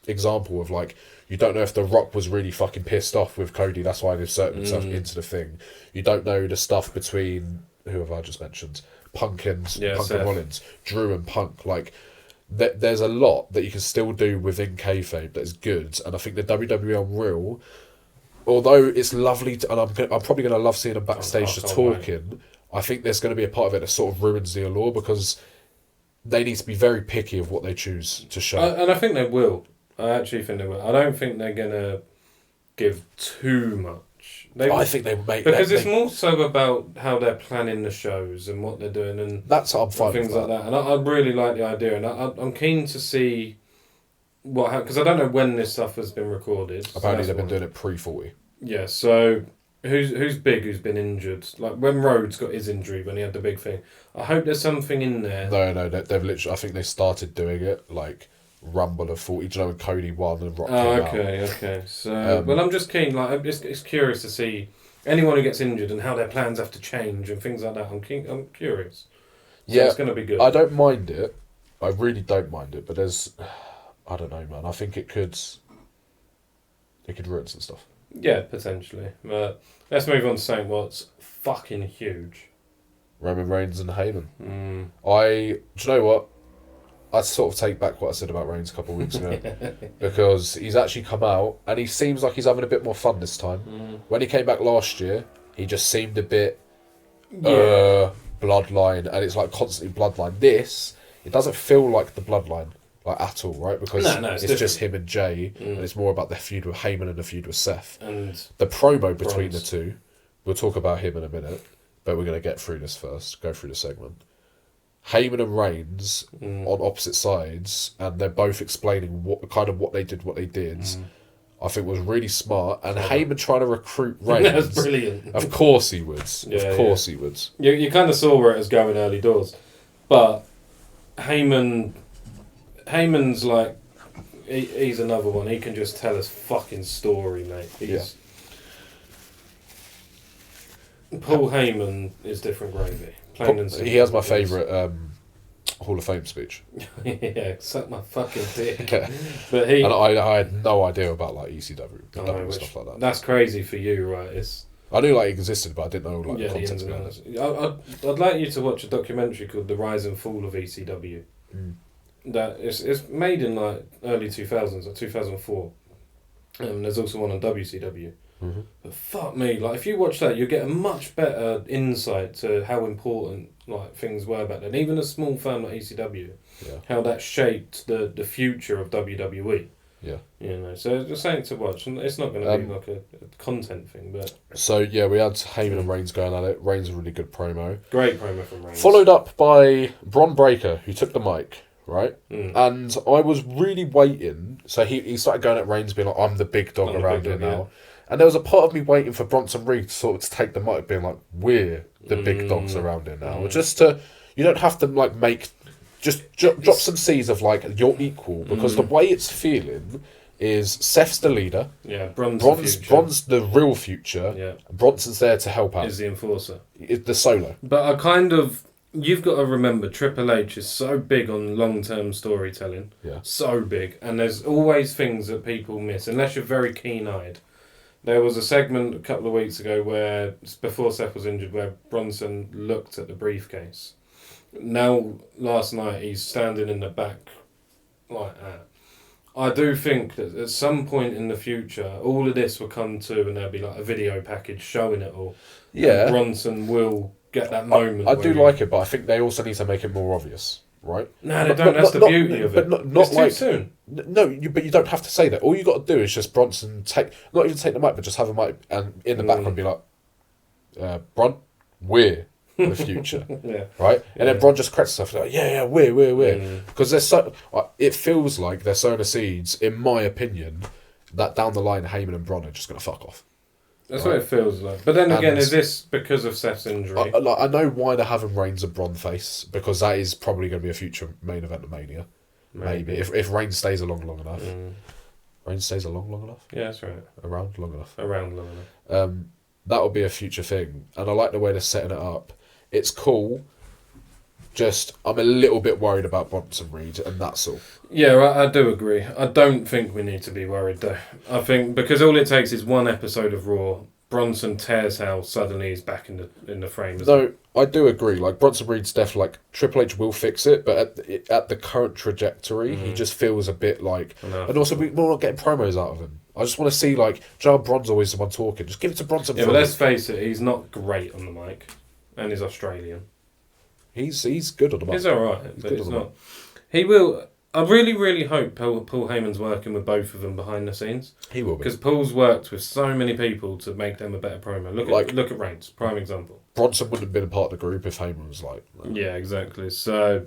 example of like, you don't know if The Rock was really fucking pissed off with Cody. That's why they've inserted himself into the thing. You don't know the stuff between who have I just mentioned, Punk and Rollins, Drew and Punk, like. There's a lot that you can still do within kayfabe that is good, and I think the WWE Unreal, although it's lovely, and I'm probably going to love seeing them backstage just talking, I think there's going to be a part of it that sort of ruins the allure because they need to be very picky of what they choose to show. And I think they will. I actually think they will. I don't think they're going to give too much match. I think they would make because it's more so about how they're planning the shows and what they're doing and that's what I'm fine things with like that. And I really like the idea, and I'm keen to see what because I don't know when this stuff has been recorded. Apparently, they've been doing it pre-40. Yeah, so who's big? Who's been injured? Like when Rhodes got his injury when he had the big thing. I hope there's something in there. No, they've literally. I think they started doing it like Rumble of 40. Do you know when Cody won and Rock came out? Okay. So, well, I'm just keen. Like, it's curious to see anyone who gets injured and how their plans have to change and things like that. I'm curious. So yeah, it's going to be good. I don't mind it. I really don't mind it. But there's, I don't know, man. I think it could ruin some stuff. Yeah, potentially. But let's move on to something what's fucking huge. Roman Reigns and Heyman. Mm. Do you know what? I sort of take back what I said about Reigns a couple of weeks ago because he's actually come out and he seems like he's having a bit more fun this time. Mm. When he came back last year, he just seemed a bit bloodline, and it's like constantly bloodline. It doesn't feel like the bloodline like at all, right? Because it's just him and Jay, and it's more about the feud with Heyman and the feud with Seth. And the promo between the two, we'll talk about him in a minute, but we're going to get through this first. Go through the segment. Heyman and Reigns on opposite sides, and they're both explaining what they did. I think was really smart, and Heyman trying to recruit Reigns. That was brilliant. Of course he would. He would. You kind of saw where it was going early doors, but Heyman's like he's another one. He can just tell us fucking story, mate. Paul Heyman is different gravy. He has my favourite Hall of Fame speech. Yeah, suck my fucking dick. Yeah. But I had no idea about like ECW and stuff like that. That's crazy for you, right? I knew like it existed, but I didn't know like the context behind it. I'd like you to watch a documentary called The Rise and Fall of ECW. That it's made in like early 2000s, like 2004. There's also one on WCW. But fuck me, like if you watch that, you get a much better insight to how important like things were back then. Even a small firm like ECW, how that shaped the future of WWE. Yeah, you know, so it's something to watch, and it's not going to be like a content thing, but. So yeah, we had Heyman and Reigns going at it. Reigns a really good promo. Great promo from Reigns. Followed up by Bron Breakker, who took the mic. Right? And I was really waiting. So he started going at Reigns, being like, I'm the big dog around here now. Yeah. And there was a part of me waiting for Bronson Reed to sort of take the mic, being like, we're the big dogs around here now. You don't have to like drop some seeds of like, you're equal, because the way it's feeling is Seth's the leader. Yeah, Bron's the real future. Yeah. Bronson's there to help out. Is the enforcer. Is the solo. But you've got to remember, Triple H is so big on long-term storytelling. Yeah. So big. And there's always things that people miss, unless you're very keen-eyed. There was a segment a couple of weeks ago where, before Seth was injured, where Bronson looked at the briefcase. Now, last night, he's standing in the back like that. I do think that at some point in the future, all of this will come to, and there'll be like a video package showing it all. Yeah. And Bronson will get that moment. I do like it, but I think they also need to make it more obvious, right? No, they don't. That's the beauty of it. But not it's like too soon. No, but you don't have to say that. All you got to do is just Bronson not even take the mic, but just have a mic and in the background be like, Bron, we're the future, right? And then Bron just cracks stuff like, we're because there's so it feels like they're sowing the seeds, in my opinion, that down the line Heyman and Bron are just gonna fuck off. That's what it feels like. But then again, is this because of Seth's injury? I know why they're having Reigns and Bron face, because that is probably going to be a future main event of Mania. Maybe. If Reigns stays along long enough. Reigns stays along long enough? Yeah, that's right. Around long enough. That will be a future thing. And I like the way they're setting it up. It's cool. Just, I'm a little bit worried about Bronson Reed, and that's all. Yeah, I do agree. I don't think we need to be worried, though. I think, because all it takes is one episode of Raw, Bronson tears how suddenly he's back in the frame. No, I do agree. Like, Bronson Reed's definitely, like, Triple H will fix it, but at the current trajectory, he just feels a bit like... And also, we're not getting promos out of him. I just want to see, like, Bron's always the one talking. Just give it to Bronson. Yeah, but let's face it, he's not great on the mic, and he's Australian. He's good on the mic. He's alright, but he's not... He will... I really, really hope Paul Heyman's working with both of them behind the scenes. He will be. Because Paul's worked with so many people to make them a better promo. Look at Reigns, prime example. Bronson wouldn't have been a part of the group if Heyman was like... Yeah, exactly. So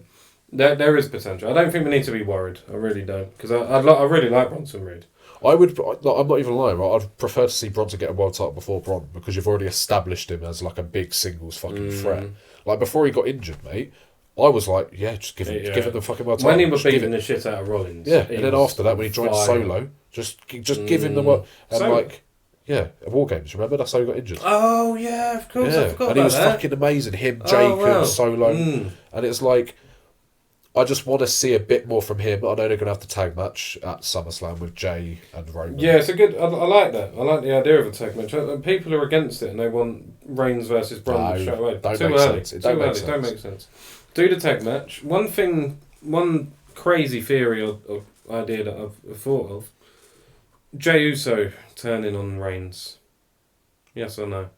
there is potential. I don't think we need to be worried. I really don't. Because I really like Bronson Reed. I'm not even lying, right? I'd prefer to see Bronson get a world title before Bron, because you've already established him as like a big singles fucking threat. Like before he got injured, mate, I was like, yeah, just give him the fucking world title. When he was beating the shit out of Rollins. Yeah, and then after that, when he joined Solo, just give him the world. And like, yeah, at War Games, remember? That's how he got injured. Oh, yeah, of course, I forgot and he was fucking amazing. Him, Jacob, Solo. And it's like, I just want to see a bit more from him. I know they're going to have the tag match at SummerSlam with Jay and Roman. Yeah, it's a good... I like that. I like the idea of a tag match. People are against it and they want Reigns versus Bron straight away. Too early. Don't make sense. Do the tag match. One crazy theory or idea that I've thought of. Jey Uso turning on Reigns. Yes or no?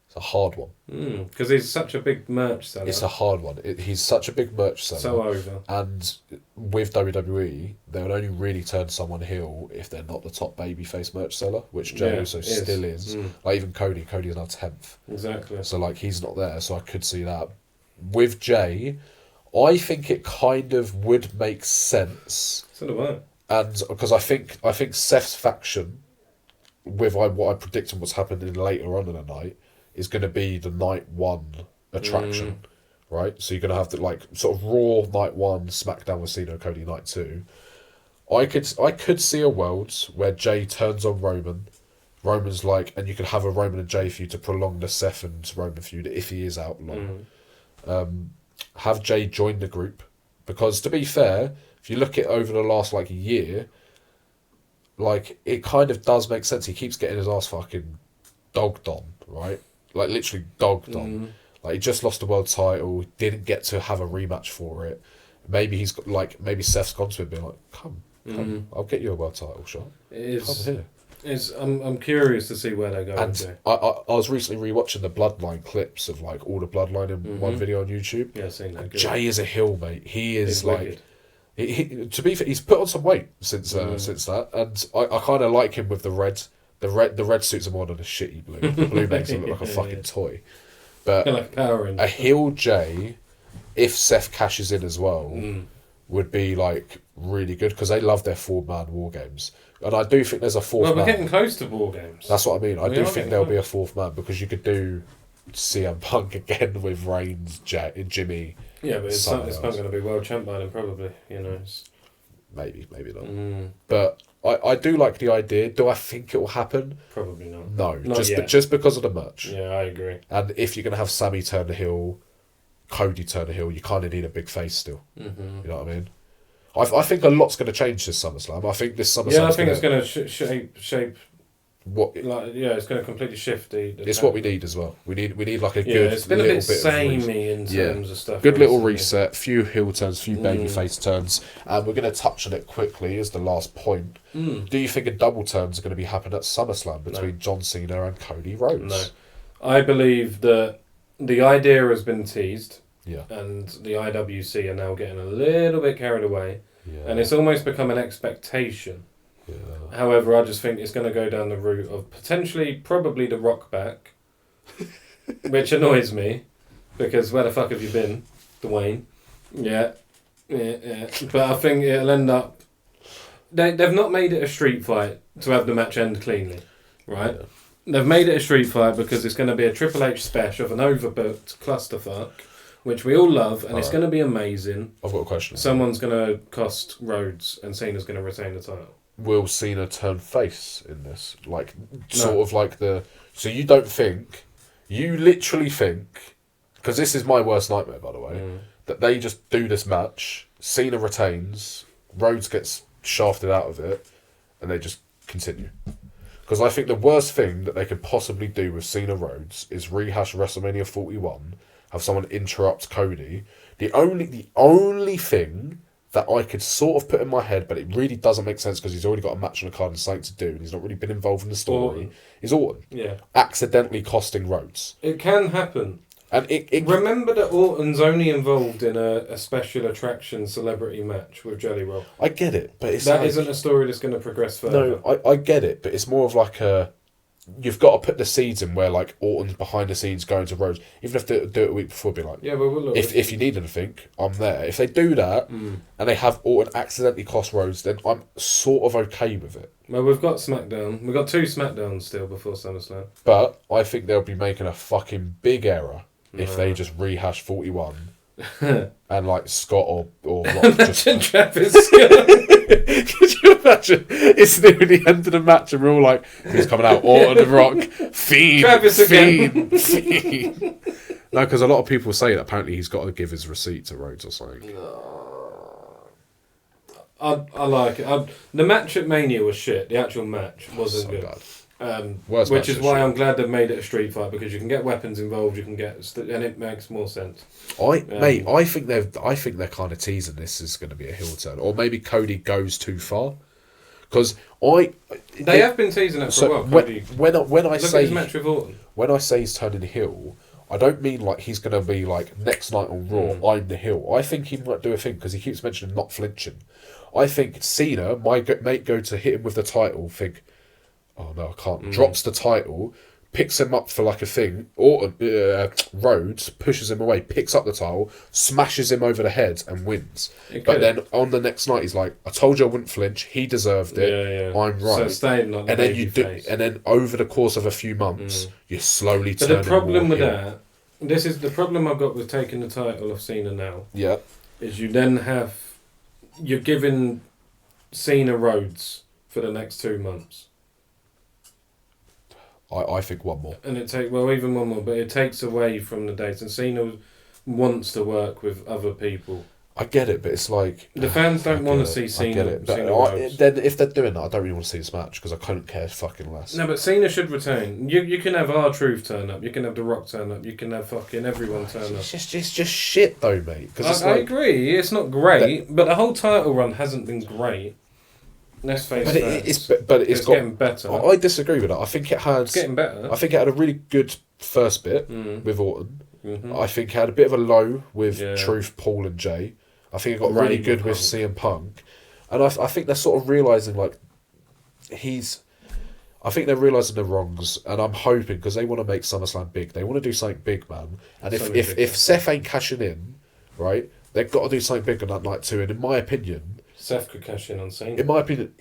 It's a hard one. Because he's such a big merch seller. It's a hard one. He's such a big merch seller. So over. And with WWE, they would only really turn someone heel if they're not the top babyface merch seller, which Jey Uso still is. Like even Cody. Cody's now 10th. Exactly. So like he's not there, so I could see that. With Jey, I think it kind of would make sense. So do I. And because I think Seth's faction, with what I predict and what's happening later on in the night, is going to be the night one attraction, right? So you're going to have the like sort of Raw night one, SmackDown with Cena and Cody night two. I could see a world where Jey turns on Roman. Roman's like, and you could have a Roman and Jey feud to prolong the Seth and Roman feud if he is out long. Have Jey join the group, because to be fair, if you look at over the last like year, like it kind of does make sense. He keeps getting his ass fucking dogged on, right? Like literally dogged on. Like he just lost the world title, didn't get to have a rematch for it. Maybe maybe Seth's gone to him being like, come, I'll get you a world title shot. Come here. I'm curious to see where they go. And I was recently rewatching the Bloodline clips of like all the Bloodline in one video on YouTube. Yeah, seeing that. Jey is a heel, mate. He is like, to be fair, he's put on some weight since that, and I kind of like him with the red. The red suits are more than a shitty blue. The blue makes him look like a fucking toy. But like a heel Jey, if Seth cashes in as well, would be like really good, because they love their 4-man War Games. And I do think there's a fourth man. Well, we're getting close to War Games. That's what I mean. I do think there'll be a fourth man, because you could do CM Punk again with Reigns, Jimmy. Yeah, but it's Punk going to be world champ by then, probably. You know. Maybe not. But I do like the idea. Do I think it will happen? Probably not. No, just because of the merch. Yeah, I agree. And if you're going to have Sammy turn the heel, Cody turn the heel, you kind of need a big face still. You know what I mean? I think a lot's going to change this SummerSlam. I think this SummerSlam. Yeah, I think it's going to shape. What? It's going to completely shift it's what we need as well. We need like a good. It's been a bit samey in terms of stuff. Good little reset, few heel turns, few babyface turns, and we're going to touch on it quickly as the last point. Do you think a double turns are going to be happening at SummerSlam between John Cena and Cody Rhodes? No, I believe that the idea has been teased. Yeah. And the IWC are now getting a little bit carried away, and it's almost become an expectation. Yeah. However, I just think it's going to go down the route of probably the Rock back, which annoys me, because where the fuck have you been, Dwayne? Yeah. But I think it'll end up... They've not made it a street fight to have the match end cleanly, right? Yeah. They've made it a street fight because it's going to be a Triple H special of an overbooked clusterfuck, which we all love, and it's going to be amazing. I've got a question. Someone's going to cost Rhodes, and Cena's going to retain the title. Will Cena turn face in this? Like, sort of like the... So you don't think... You literally think... Because this is my worst nightmare, by the way. That they just do this match, Cena retains, Rhodes gets shafted out of it, and they just continue. Because I think the worst thing that they could possibly do with Cena Rhodes is rehash WrestleMania 41, have someone interrupt Cody. The only thing that I could sort of put in my head, but it really doesn't make sense because he's already got a match on the card and something to do, and he's not really been involved in the story, is Orton. Yeah. Accidentally costing Rhodes. It can happen. And it remember that Orton's only involved in a special attraction celebrity match with Jelly Roll. I get it, but it's that isn't a story that's going to progress further. No, I get it, but it's more of like a. You've got to put the seeds in where like Orton's behind the scenes going to Rhodes. Even if they do it a week before, be like, yeah, but we'll look. If you need anything, I'm there. If they do that and they have Orton accidentally cost Rhodes, then I'm sort of okay with it. Well, we've got SmackDown. We've got 2 SmackDowns still before SummerSlam. But I think they'll be making a fucking big error if they just rehash 41 and like Scott or Rock just Travis Scott. Could you imagine? It's near the end of the match and we're all like, who's coming out? Orton and Rock. Fiend. Travis again. Fiend. No, because a lot of people say that apparently he's got to give his receipt to Rhodes or something. I like it. The match at Mania was shit. The actual match wasn't So good. bad. Which is why I'm glad they've made it a street fight, because you can get weapons involved, you can get, and it makes more sense. I think they're kind of teasing this is going to be a heel turn, or maybe Cody goes too far, because they have been teasing it for a while. Cody, when I say at his match with Orton. When I say he's turning heel, I don't mean like he's going to be like next night on Raw, I'm the heel. I think he might do a thing because he keeps mentioning not flinching. I think Cena might go to hit him with the title, think, oh no, I can't. Drops the title, picks him up for like a thing. Rhodes pushes him away, picks up the title, smashes him over the head, and wins. But then on the next night, he's like, "I told you I wouldn't flinch. He deserved it. Yeah. I'm right." So staying like the baby face. And then over the course of a few months, you slowly turn. But the problem with that, this is the problem I've got with taking the title of Cena now. Yeah, is you're giving Cena Rhodes for the next 2 months. I think one more. And even one more, but it takes away from the dates. And Cena wants to work with other people. I get it, but it's like the fans don't want to see Cena. I get it, but then if they're doing that, I don't really want to see this match because I couldn't care fucking less. No, but Cena should retain. You can have R-Truth turn up. You can have The Rock turn up. You can have fucking everyone turn up. It's just shit though, mate. I agree. It's not great, but the whole title run hasn't been great. Let's face it. But it's getting better. I disagree with that. I think it's getting better. I think it had a really good first bit with Orton. Mm-hmm. I think it had a bit of a low with Truth, Paul, and Jay. I think it got really good with CM Punk, and I think they're sort of realising like I think they're realising the wrongs, and I'm hoping because they want to make SummerSlam big. They want to do something big, man. And if Seth ain't cashing in, right, they've got to do something big on that night too. And in my opinion, Seth could cash in on Cena. In my opinion,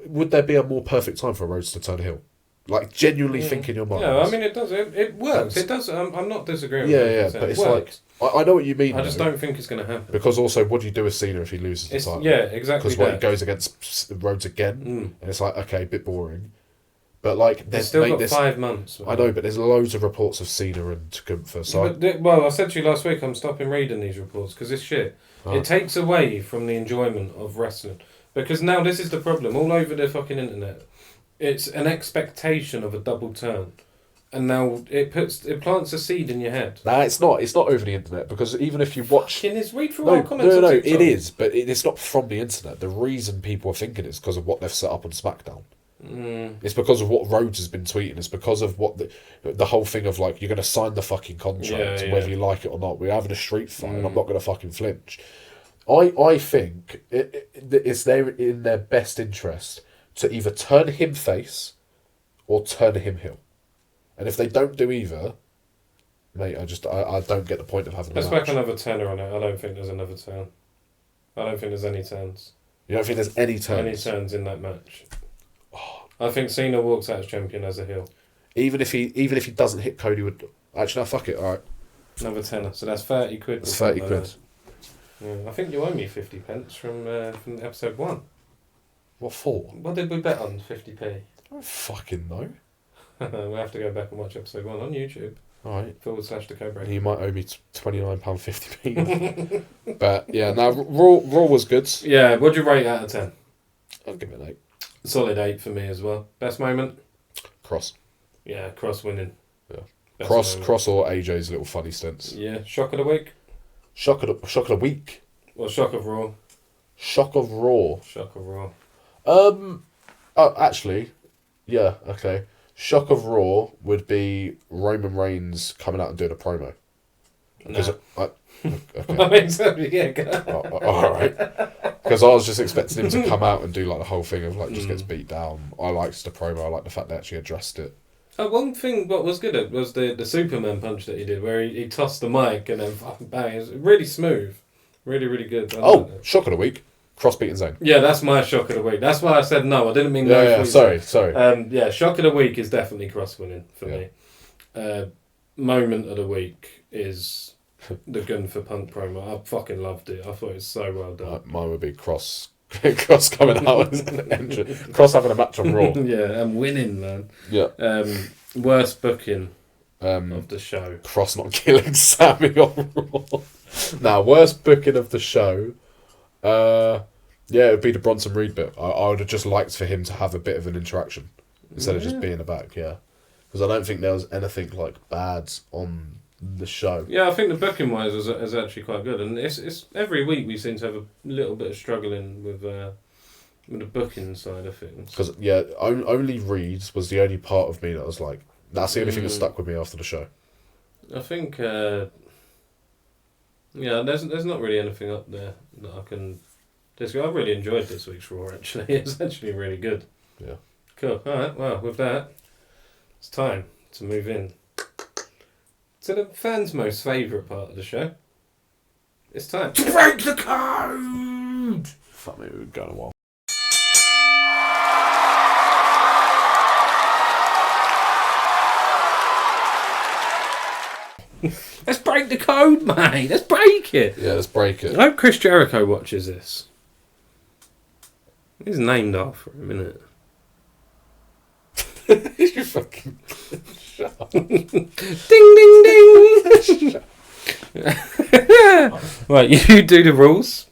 would there be a more perfect time for Rhodes to turn heel? Like genuinely think in your mind. No, I mean it does. It works. It does. I'm not disagreeing. Yeah, but it's like I know what you mean. I just don't think it's going to happen. Because also, what do you do with Cena if he loses the title? Yeah, exactly. Because he goes against Rhodes again, and it's like okay, a bit boring. But like, they've still got 5 months. I know, but there's loads of reports of Cena and Gunther. So I said to you last week, I'm stopping reading these reports because it's shit. It takes away from the enjoyment of wrestling. Because now this is the problem. All over the fucking internet, it's an expectation of a double turn. And now it plants a seed in your head. Nah, it's not. It's not over the internet because even if you watch, read through our comments. No, it is, but it's not from the internet. The reason people are thinking it's because of what they've set up on SmackDown. It's because of what Rhodes has been tweeting. It's because of what the whole thing of like you're going to sign the fucking contract whether you like it or not. We're having a street fight, and I'm not going to fucking flinch. I think it's in their best interest to either turn him face or turn him heel. And if they don't do either, mate, I don't get the point of having. Let's make another turner on it. I don't think there's another turn. I don't think there's any turns. You don't think there's any turns? Any turns in that match? I think Cena walks out as champion as a heel. Even if he doesn't hit Cody with actually no, fuck it, alright. Another tenner. So that's 30 quid. That's 30 quid. Yeah, I think you owe me 50 pence from episode 1. What for? What did we bet on 50p? I don't fucking know. We'll have to go back and watch episode 1 on YouTube. Alright. /The Cobra. You might owe me £29.50p. But yeah, now Raw was good. Yeah, what'd you rate out of 10? I'll give it an 8. Solid 8 for me as well. Best moment? Cross. Yeah, Cross winning. Yeah. Cross or AJ's little funny stunts. Yeah. Shock of the week? Shock of the week? Or Shock of Raw? Shock of Raw. Shock of Raw. Actually, yeah, okay. Shock of Raw would be Roman Reigns coming out and doing a promo. Because I okay. mean, so, yeah. All right. Because I was just expecting him to come out and do like the whole thing of like just gets beat down. I liked the promo. I liked the fact they actually addressed it. One thing what was good was the Superman punch that he did, where he tossed the mic and then fucking bang. It was really smooth. Really, really good. Shock of the week. Crossbeat and Zane. Yeah, that's my shock of the week. That's why I said no. I didn't mean no. Yeah, sorry. Yeah, shock of the week is definitely cross-winning for me. Moment of the week is the Gunther Punk promo. I fucking loved it. I thought it was so well done. Mine would be Cross coming out as an entrance. Cross having a match on Raw. Yeah, and winning, man. Yeah. Worst booking of the show. Cross not killing Sammy on Raw. Now, worst booking of the show. Yeah, it would be the Bronson Reed bit. I would have just liked for him to have a bit of an interaction instead of just being a back. Yeah, because I don't think there was anything like bad on the show. Yeah, I think the booking wise is actually quite good, and it's every week we seem to have a little bit of struggling with the booking side of things. Because only Reed was the only part of me that was like, that's the only thing that stuck with me after the show. I think there's not really anything up there that I can. I really enjoyed this week's Raw. Actually, it's actually really good. Yeah. Cool. All right. Well, with that, it's time to move in to the fans' most favourite part of the show. It's time to break the code! Fuck me, we've gone a while. Let's break the code, mate! Let's break it! Yeah, let's break it. I hope Chris Jericho watches this. He's named after him, isn't it? You fucking shut up. Ding, ding, ding! Right, you do the rules.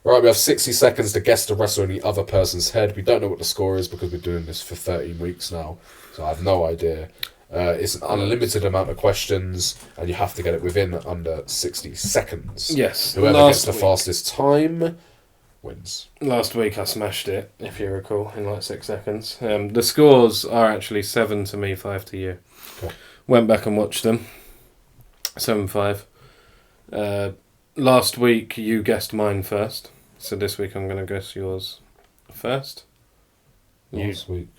Right, we have 60 seconds to guess the wrestler in the other person's head. We don't know what the score is because we're doing this for 13 weeks now, so I have no idea. It's an unlimited amount of questions, and you have to get it within under 60 seconds. Yes. Whoever gets the fastest time wins. Last week I smashed it, if you recall, in like 6 seconds. The scores are actually 7 to me, 5 to you. Okay. Went back and watched them. 7-5. Last week you guessed mine first, so this week I'm going to guess yours first.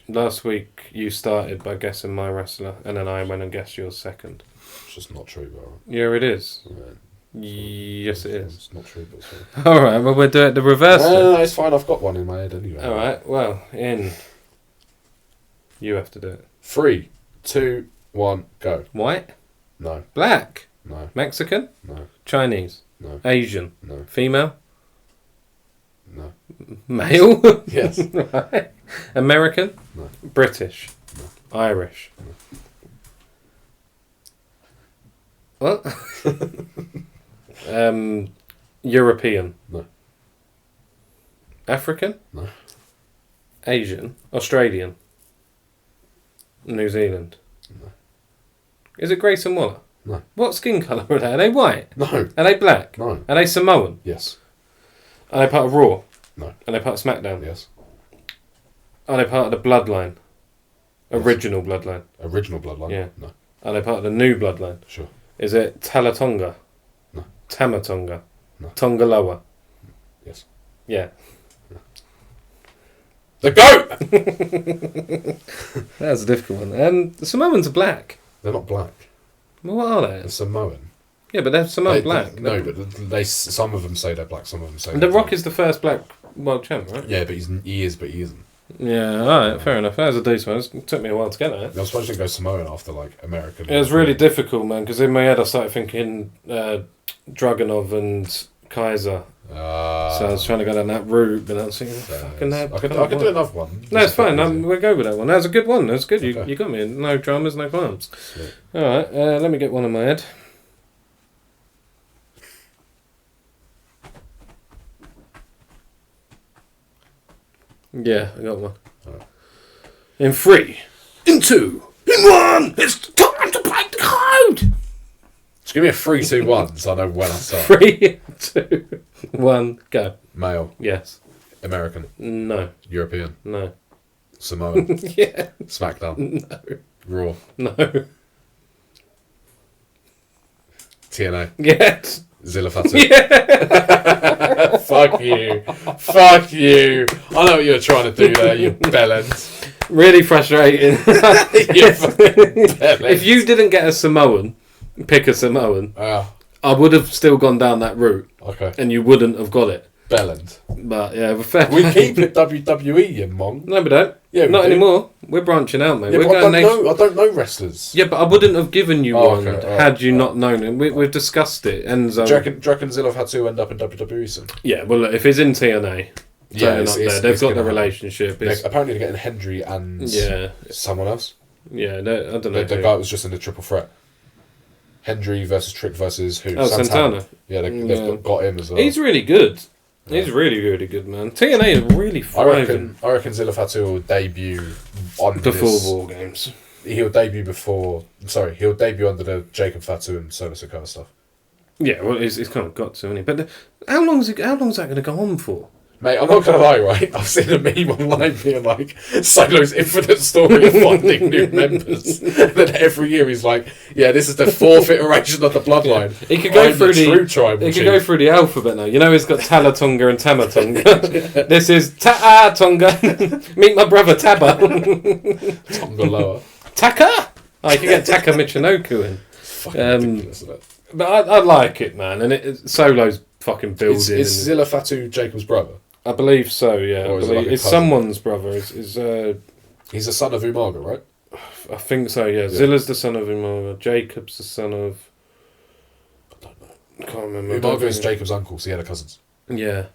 Last week you started by guessing my wrestler, and then I went and guessed yours second. It's just not true, bro. Yeah, it is. Right. Yes, it is. It's not true, but sorry. Alright, well, we'll do it the reverse. No, it's fine. I've got one in my head anyway. Alright, well, you have to do it. 3, 2, 1, go. White? No. Black? No. Mexican? No. Chinese? No. Asian? No. Female? No. Male? Yes. Right. American? No. British? No. Irish? No. What? European? No. African? No. Asian? Australian? New Zealand? No. Is it Grayson Waller? No. What skin colour are they? Are they white? No. Are they black? No. Are they Samoan? Yes. Are they part of Raw? No. Are they part of SmackDown? Yes. Are they part of the Bloodline? Yes. Original Bloodline? Original Bloodline? Yeah. No. Are they part of the new Bloodline? Sure. Is it Talatonga? No. Tamatonga? No. Tongaloa? Yes. Yeah. The GOAT! That's a difficult one. The Samoans are black. They're not black. Well, what are They're they? Samoan. Yeah, but they're Samoan black. No, but some of them say they're black, some of them say The they're Rock black. is the first black world champ, right? Yeah, but he is, but he isn't. Yeah, alright, fair enough. That was a decent one. It took me a while to get that. I was supposed to go Samoan after, like, American. It was really difficult, man, because in my head I started thinking Dragunov and Kaiser. So I was trying to go down that route, but I was thinking, fucking that. I could do another one. No, it's fine. We'll go with that one. That was a good one. That was good. Okay. You got me. No dramas, no qualms. Sweet. Alright, let me get one in my head. Yeah, I got one. Right. In 3, in 2, in 1, it's time to break the code! Just give me a 3, 2, 1 so I know when I start. 3, 2, 1, go. Male. Yes. American. No. European. No. Samoan. Yeah. SmackDown. No. Raw. No. TNA. Yes. Zilla Fatu. Yeah. Fuck you. Fuck you. I know what you were trying to do there, you bellend. Really frustrating. You fucking bellend. If you didn't get a Samoan, pick a Samoan, I would have still gone down that route. Okay. And you wouldn't have got it. Bellend. But yeah, we're fair. We keep it WWE, you mong. No, we don't. Yeah, not do. anymore. We're branching out, mate. Yeah, we're but I don't know wrestlers. Yeah, but I wouldn't have given you one had you not known it. We've discussed it. Enzo. Do you reckon Zilla Fatu end up in WWE soon? Yeah, well, look, if he's in TNA, turning up there, they've got the relationship. Apparently, they're getting Hendry and someone else. Yeah, I don't know. The guy was just in the triple threat. Hendry versus Trick versus who? Oh, Santana. Yeah, they've got him as well. He's really good. He's really, really good, man. TNA is really thriving. I reckon Zilla Fatu will debut on before War Games. He'll debut he'll debut under the Jacob Fatu and Solo Sikoa stuff. Yeah, well, he's kind of got to, hasn't he? But how long's that going to go on for? Mate, I'm not going to lie, right? I've seen a meme online being like, Solo's infinite story of finding new members. And then every year he's like, yeah, this is the 4th iteration of the bloodline. Yeah. He could go through go through the alphabet now. You know he's got Talatonga and Tamatonga. This is Tonga. Meet my brother Taba. Tonga lower. Taka! Oh, you can get Taka Michinoku in. Fucking ridiculous, isn't it? But I like it, man. And Solo's fucking building. Is Zilla Fatu Jacob's brother? I believe so, yeah. Or It's someone's brother. He's the son of Umaga, right? I think so, yeah. Zilla's the son of Umaga. Jacob's the son of... I don't know. I can't remember. Umaga is Jacob's uncle, so he had cousins. Yeah.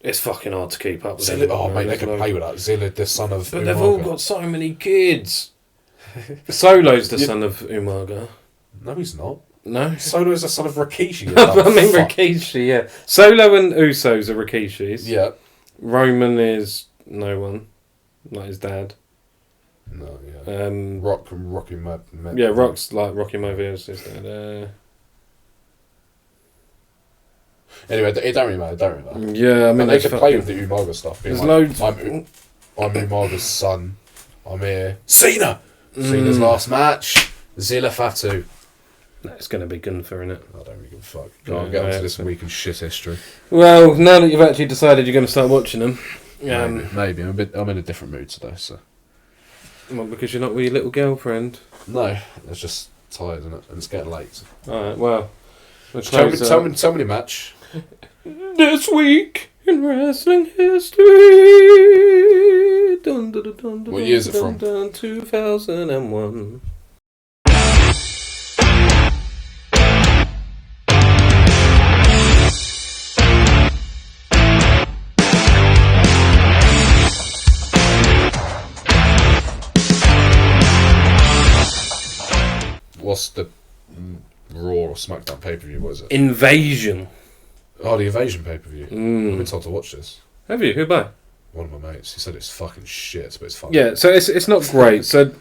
It's fucking hard to keep up with. Zilla, mate, they can play with that. Zilla, the son of But Umaga. they've all got so many kids. Solo's the son of Umaga. No, he's not. No? Solo is the son of Rikishi. Rikishi, yeah. Solo and Usos are Rikishis. Yeah. Roman is no one. Like his dad. No, yeah. Rocky yeah, Rock's like Rocky Maivia. His dad. Anyway, it don't really matter. Yeah, I mean... they can play with the Umaga stuff. There's loads... I'm Umaga's son. I'm here. Cena! Cena's last match. Zilla Fatu. No, it's going to be Gunther, innit? I don't really give a fuck. Can't get onto this week in shit history. Well, now that you've actually decided you're going to start watching them... Maybe. I'm in a different mood today, so... Well, because you're not with your little girlfriend? No, it's just tired, isn't it? And it's getting late. Alright, well... Tell me the match. This week in wrestling history... What year is it from? 2001. What's the Raw or SmackDown pay-per-view? What is it? Invasion. Oh, the Invasion pay-per-view. I've been told to watch this. Have you? Who by? One of my mates. He said it's fucking shit, but it's fun. Yeah, so it's not great. So,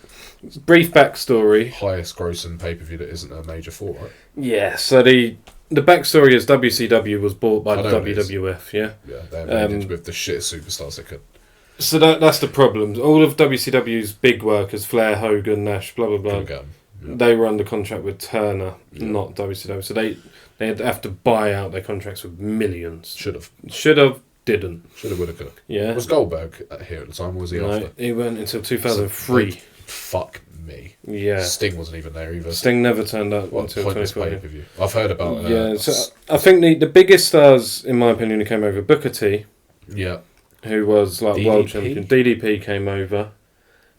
brief backstory. Highest grossing payper-view that isn't a major four, right? Yeah, so the backstory is WCW was bought by the WWF, yeah? Yeah, they made it with the shittest superstars they could. So that's the problem. All of WCW's big workers, Flair, Hogan, Nash, blah, blah, blah, they were under contract with Turner, not WCW. So they'd have to buy out their contracts with millions. Should have, didn't. Should have, would have, could have. Yeah. Was Goldberg here at the time, or was he after? He went until 2003. Fuck me. Yeah. Sting wasn't even there either. Sting never turned up until 2020. I've heard about it. Yeah, so I think the biggest stars, in my opinion, who came over, Booker T. Yeah. Who was like DDP? world champion. DDP came over.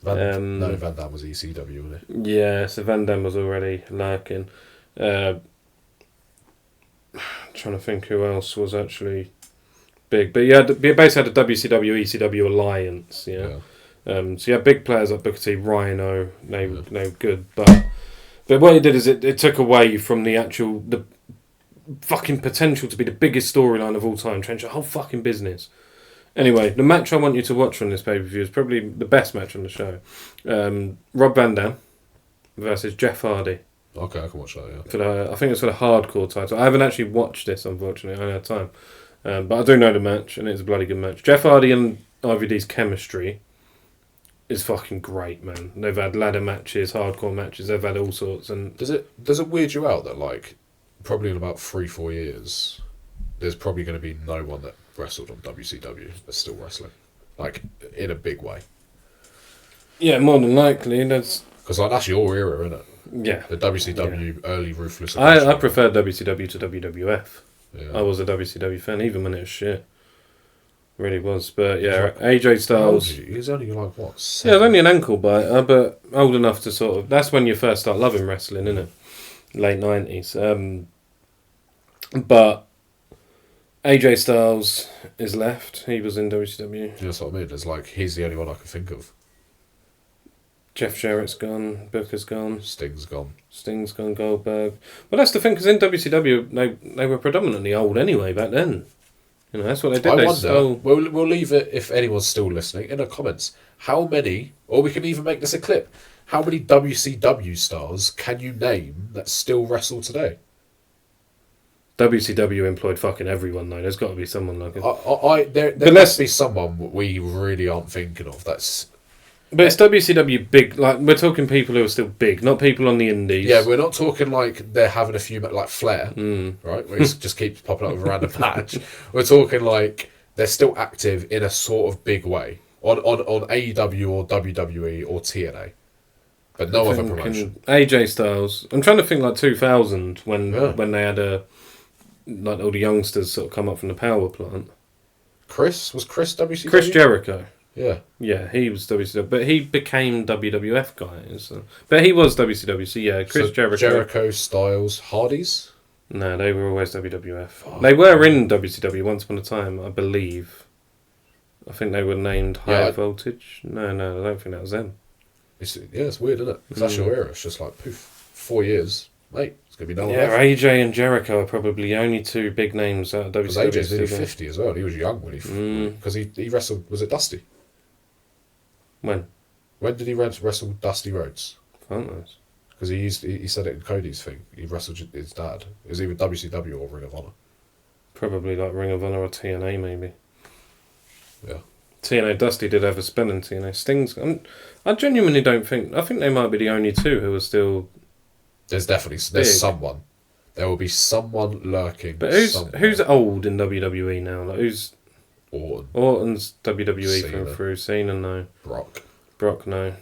Van Damme was ECW, wasn't it? Yeah, so Van Damme was already lurking. Trying to think who else was actually big. But you basically had a WCW, ECW alliance, yeah. So you had big players like Booker T, Rhino, they were good. But what it did is it took away from the fucking potential to be the biggest storyline of all time, change the whole fucking business. Anyway, the match I want you to watch from this pay-per-view is probably the best match on the show. Rob Van Dam versus Jeff Hardy. Okay, I can watch that, yeah. I think it's for the hardcore title. I haven't actually watched this, unfortunately. I don't have time. But I do know the match, and it's a bloody good match. Jeff Hardy and RVD's chemistry is fucking great, man. They've had ladder matches, hardcore matches. They've had all sorts. And does it weird you out that, like, probably in about 3-4 years, there's probably going to be no one that wrestled on WCW that's still wrestling, like in a big way. Yeah, more than likely. Because like that's your era, isn't it? Yeah. The WCW early Ruthless. I prefer WCW to WWF. Yeah. I was a WCW fan, even when it was shit. Really was. But yeah, AJ Styles. He's only like what? 7? Yeah, it was only an ankle biter, but old enough to sort of. That's when you first start loving wrestling, isn't it? Late 90s. But AJ Styles is left. He was in WCW. Yeah, that's what I mean. It's like he's the only one I can think of. Jeff Jarrett's gone. Booker's gone. Sting's gone. Goldberg. Well, that's the thing, because in WCW, they were predominantly old anyway back then. You know, that's what they did. I wonder, we'll leave it, if anyone's still listening, in the comments. How many, or we can even make this a clip, how many WCW stars can you name that still wrestle today? WCW employed fucking everyone, though. There's got to be someone like it. There must be someone we really aren't thinking of. But it's WCW big, like, we're talking people who are still big, not people on the indies. Yeah, we're not talking like they're having a few, like Flair, right? Where he just keeps popping up with a random patch. We're talking like they're still active in a sort of big way on AEW or WWE or TNA, but no other promotion. AJ Styles. I'm trying to think like 2000 when they had like all the youngsters sort of come up from the power plant. Was Chris WCW? Chris Jericho. Yeah. Yeah, he was WCW, but he became WWF guy. So. But he was WCW, so yeah, Jericho. Jericho, Styles, Hardys? No, they were always WWF. Oh, they were in WCW once upon a time, I believe. I think they were named High Voltage. No, I don't think that was them. It's weird, isn't it? Because that's your era. It's just like, poof, 4 years. Mate, it's going to be no one left. Yeah, AJ and Jericho are probably the only two big names out of WCW. Because AJ's nearly 50 as well. He was young when because he wrestled, was it Dusty? When did he wrestle Dusty Rhodes? Fuck knows. Because he said it in Cody's thing. He wrestled his dad. It was either WCW or Ring of Honor. Probably like Ring of Honor or TNA maybe. Yeah. TNA Dusty did have a spell in TNA. Sting's. I genuinely don't think. I think they might be the only two who are still. There's someone. There will be someone lurking. But who's old in WWE now? Like who's. Orton. Orton's WWE through. Cena, no. Brock, no.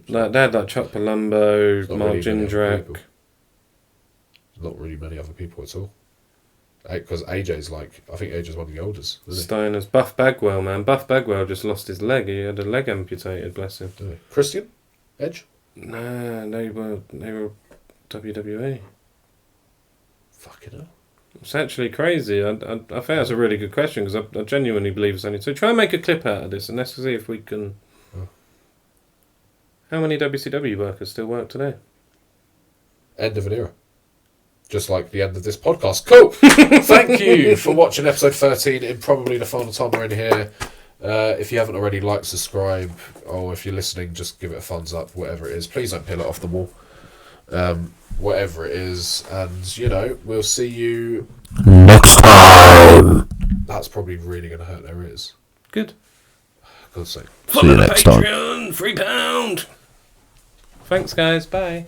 Like, they had like Chuck Palumbo, Mark Jindrak. Not really many other people at all. Because AJ's like, I think AJ's one of the oldest. Steiner's Buff Bagwell, man. Buff Bagwell just lost his leg. He had a leg amputated, bless him. Christian? Edge? Nah, they were WWE. Fucking hell. It's actually crazy. I think that's a really good question because I genuinely believe it's only two. Try and make a clip out of this and let's see if we can... How many WCW workers still work today? End of an era. Just like the end of this podcast. Cool! Thank you for watching episode 13 in probably the final time we're in here. If you haven't already, like, subscribe, or if you're listening, just give it a thumbs up, whatever it is. Please don't peel it off the wall. Whatever it is, and we'll see you next time. That's probably really going to hurt their ears. Good. God's sake. See you next time. £3. Thanks, guys. Bye.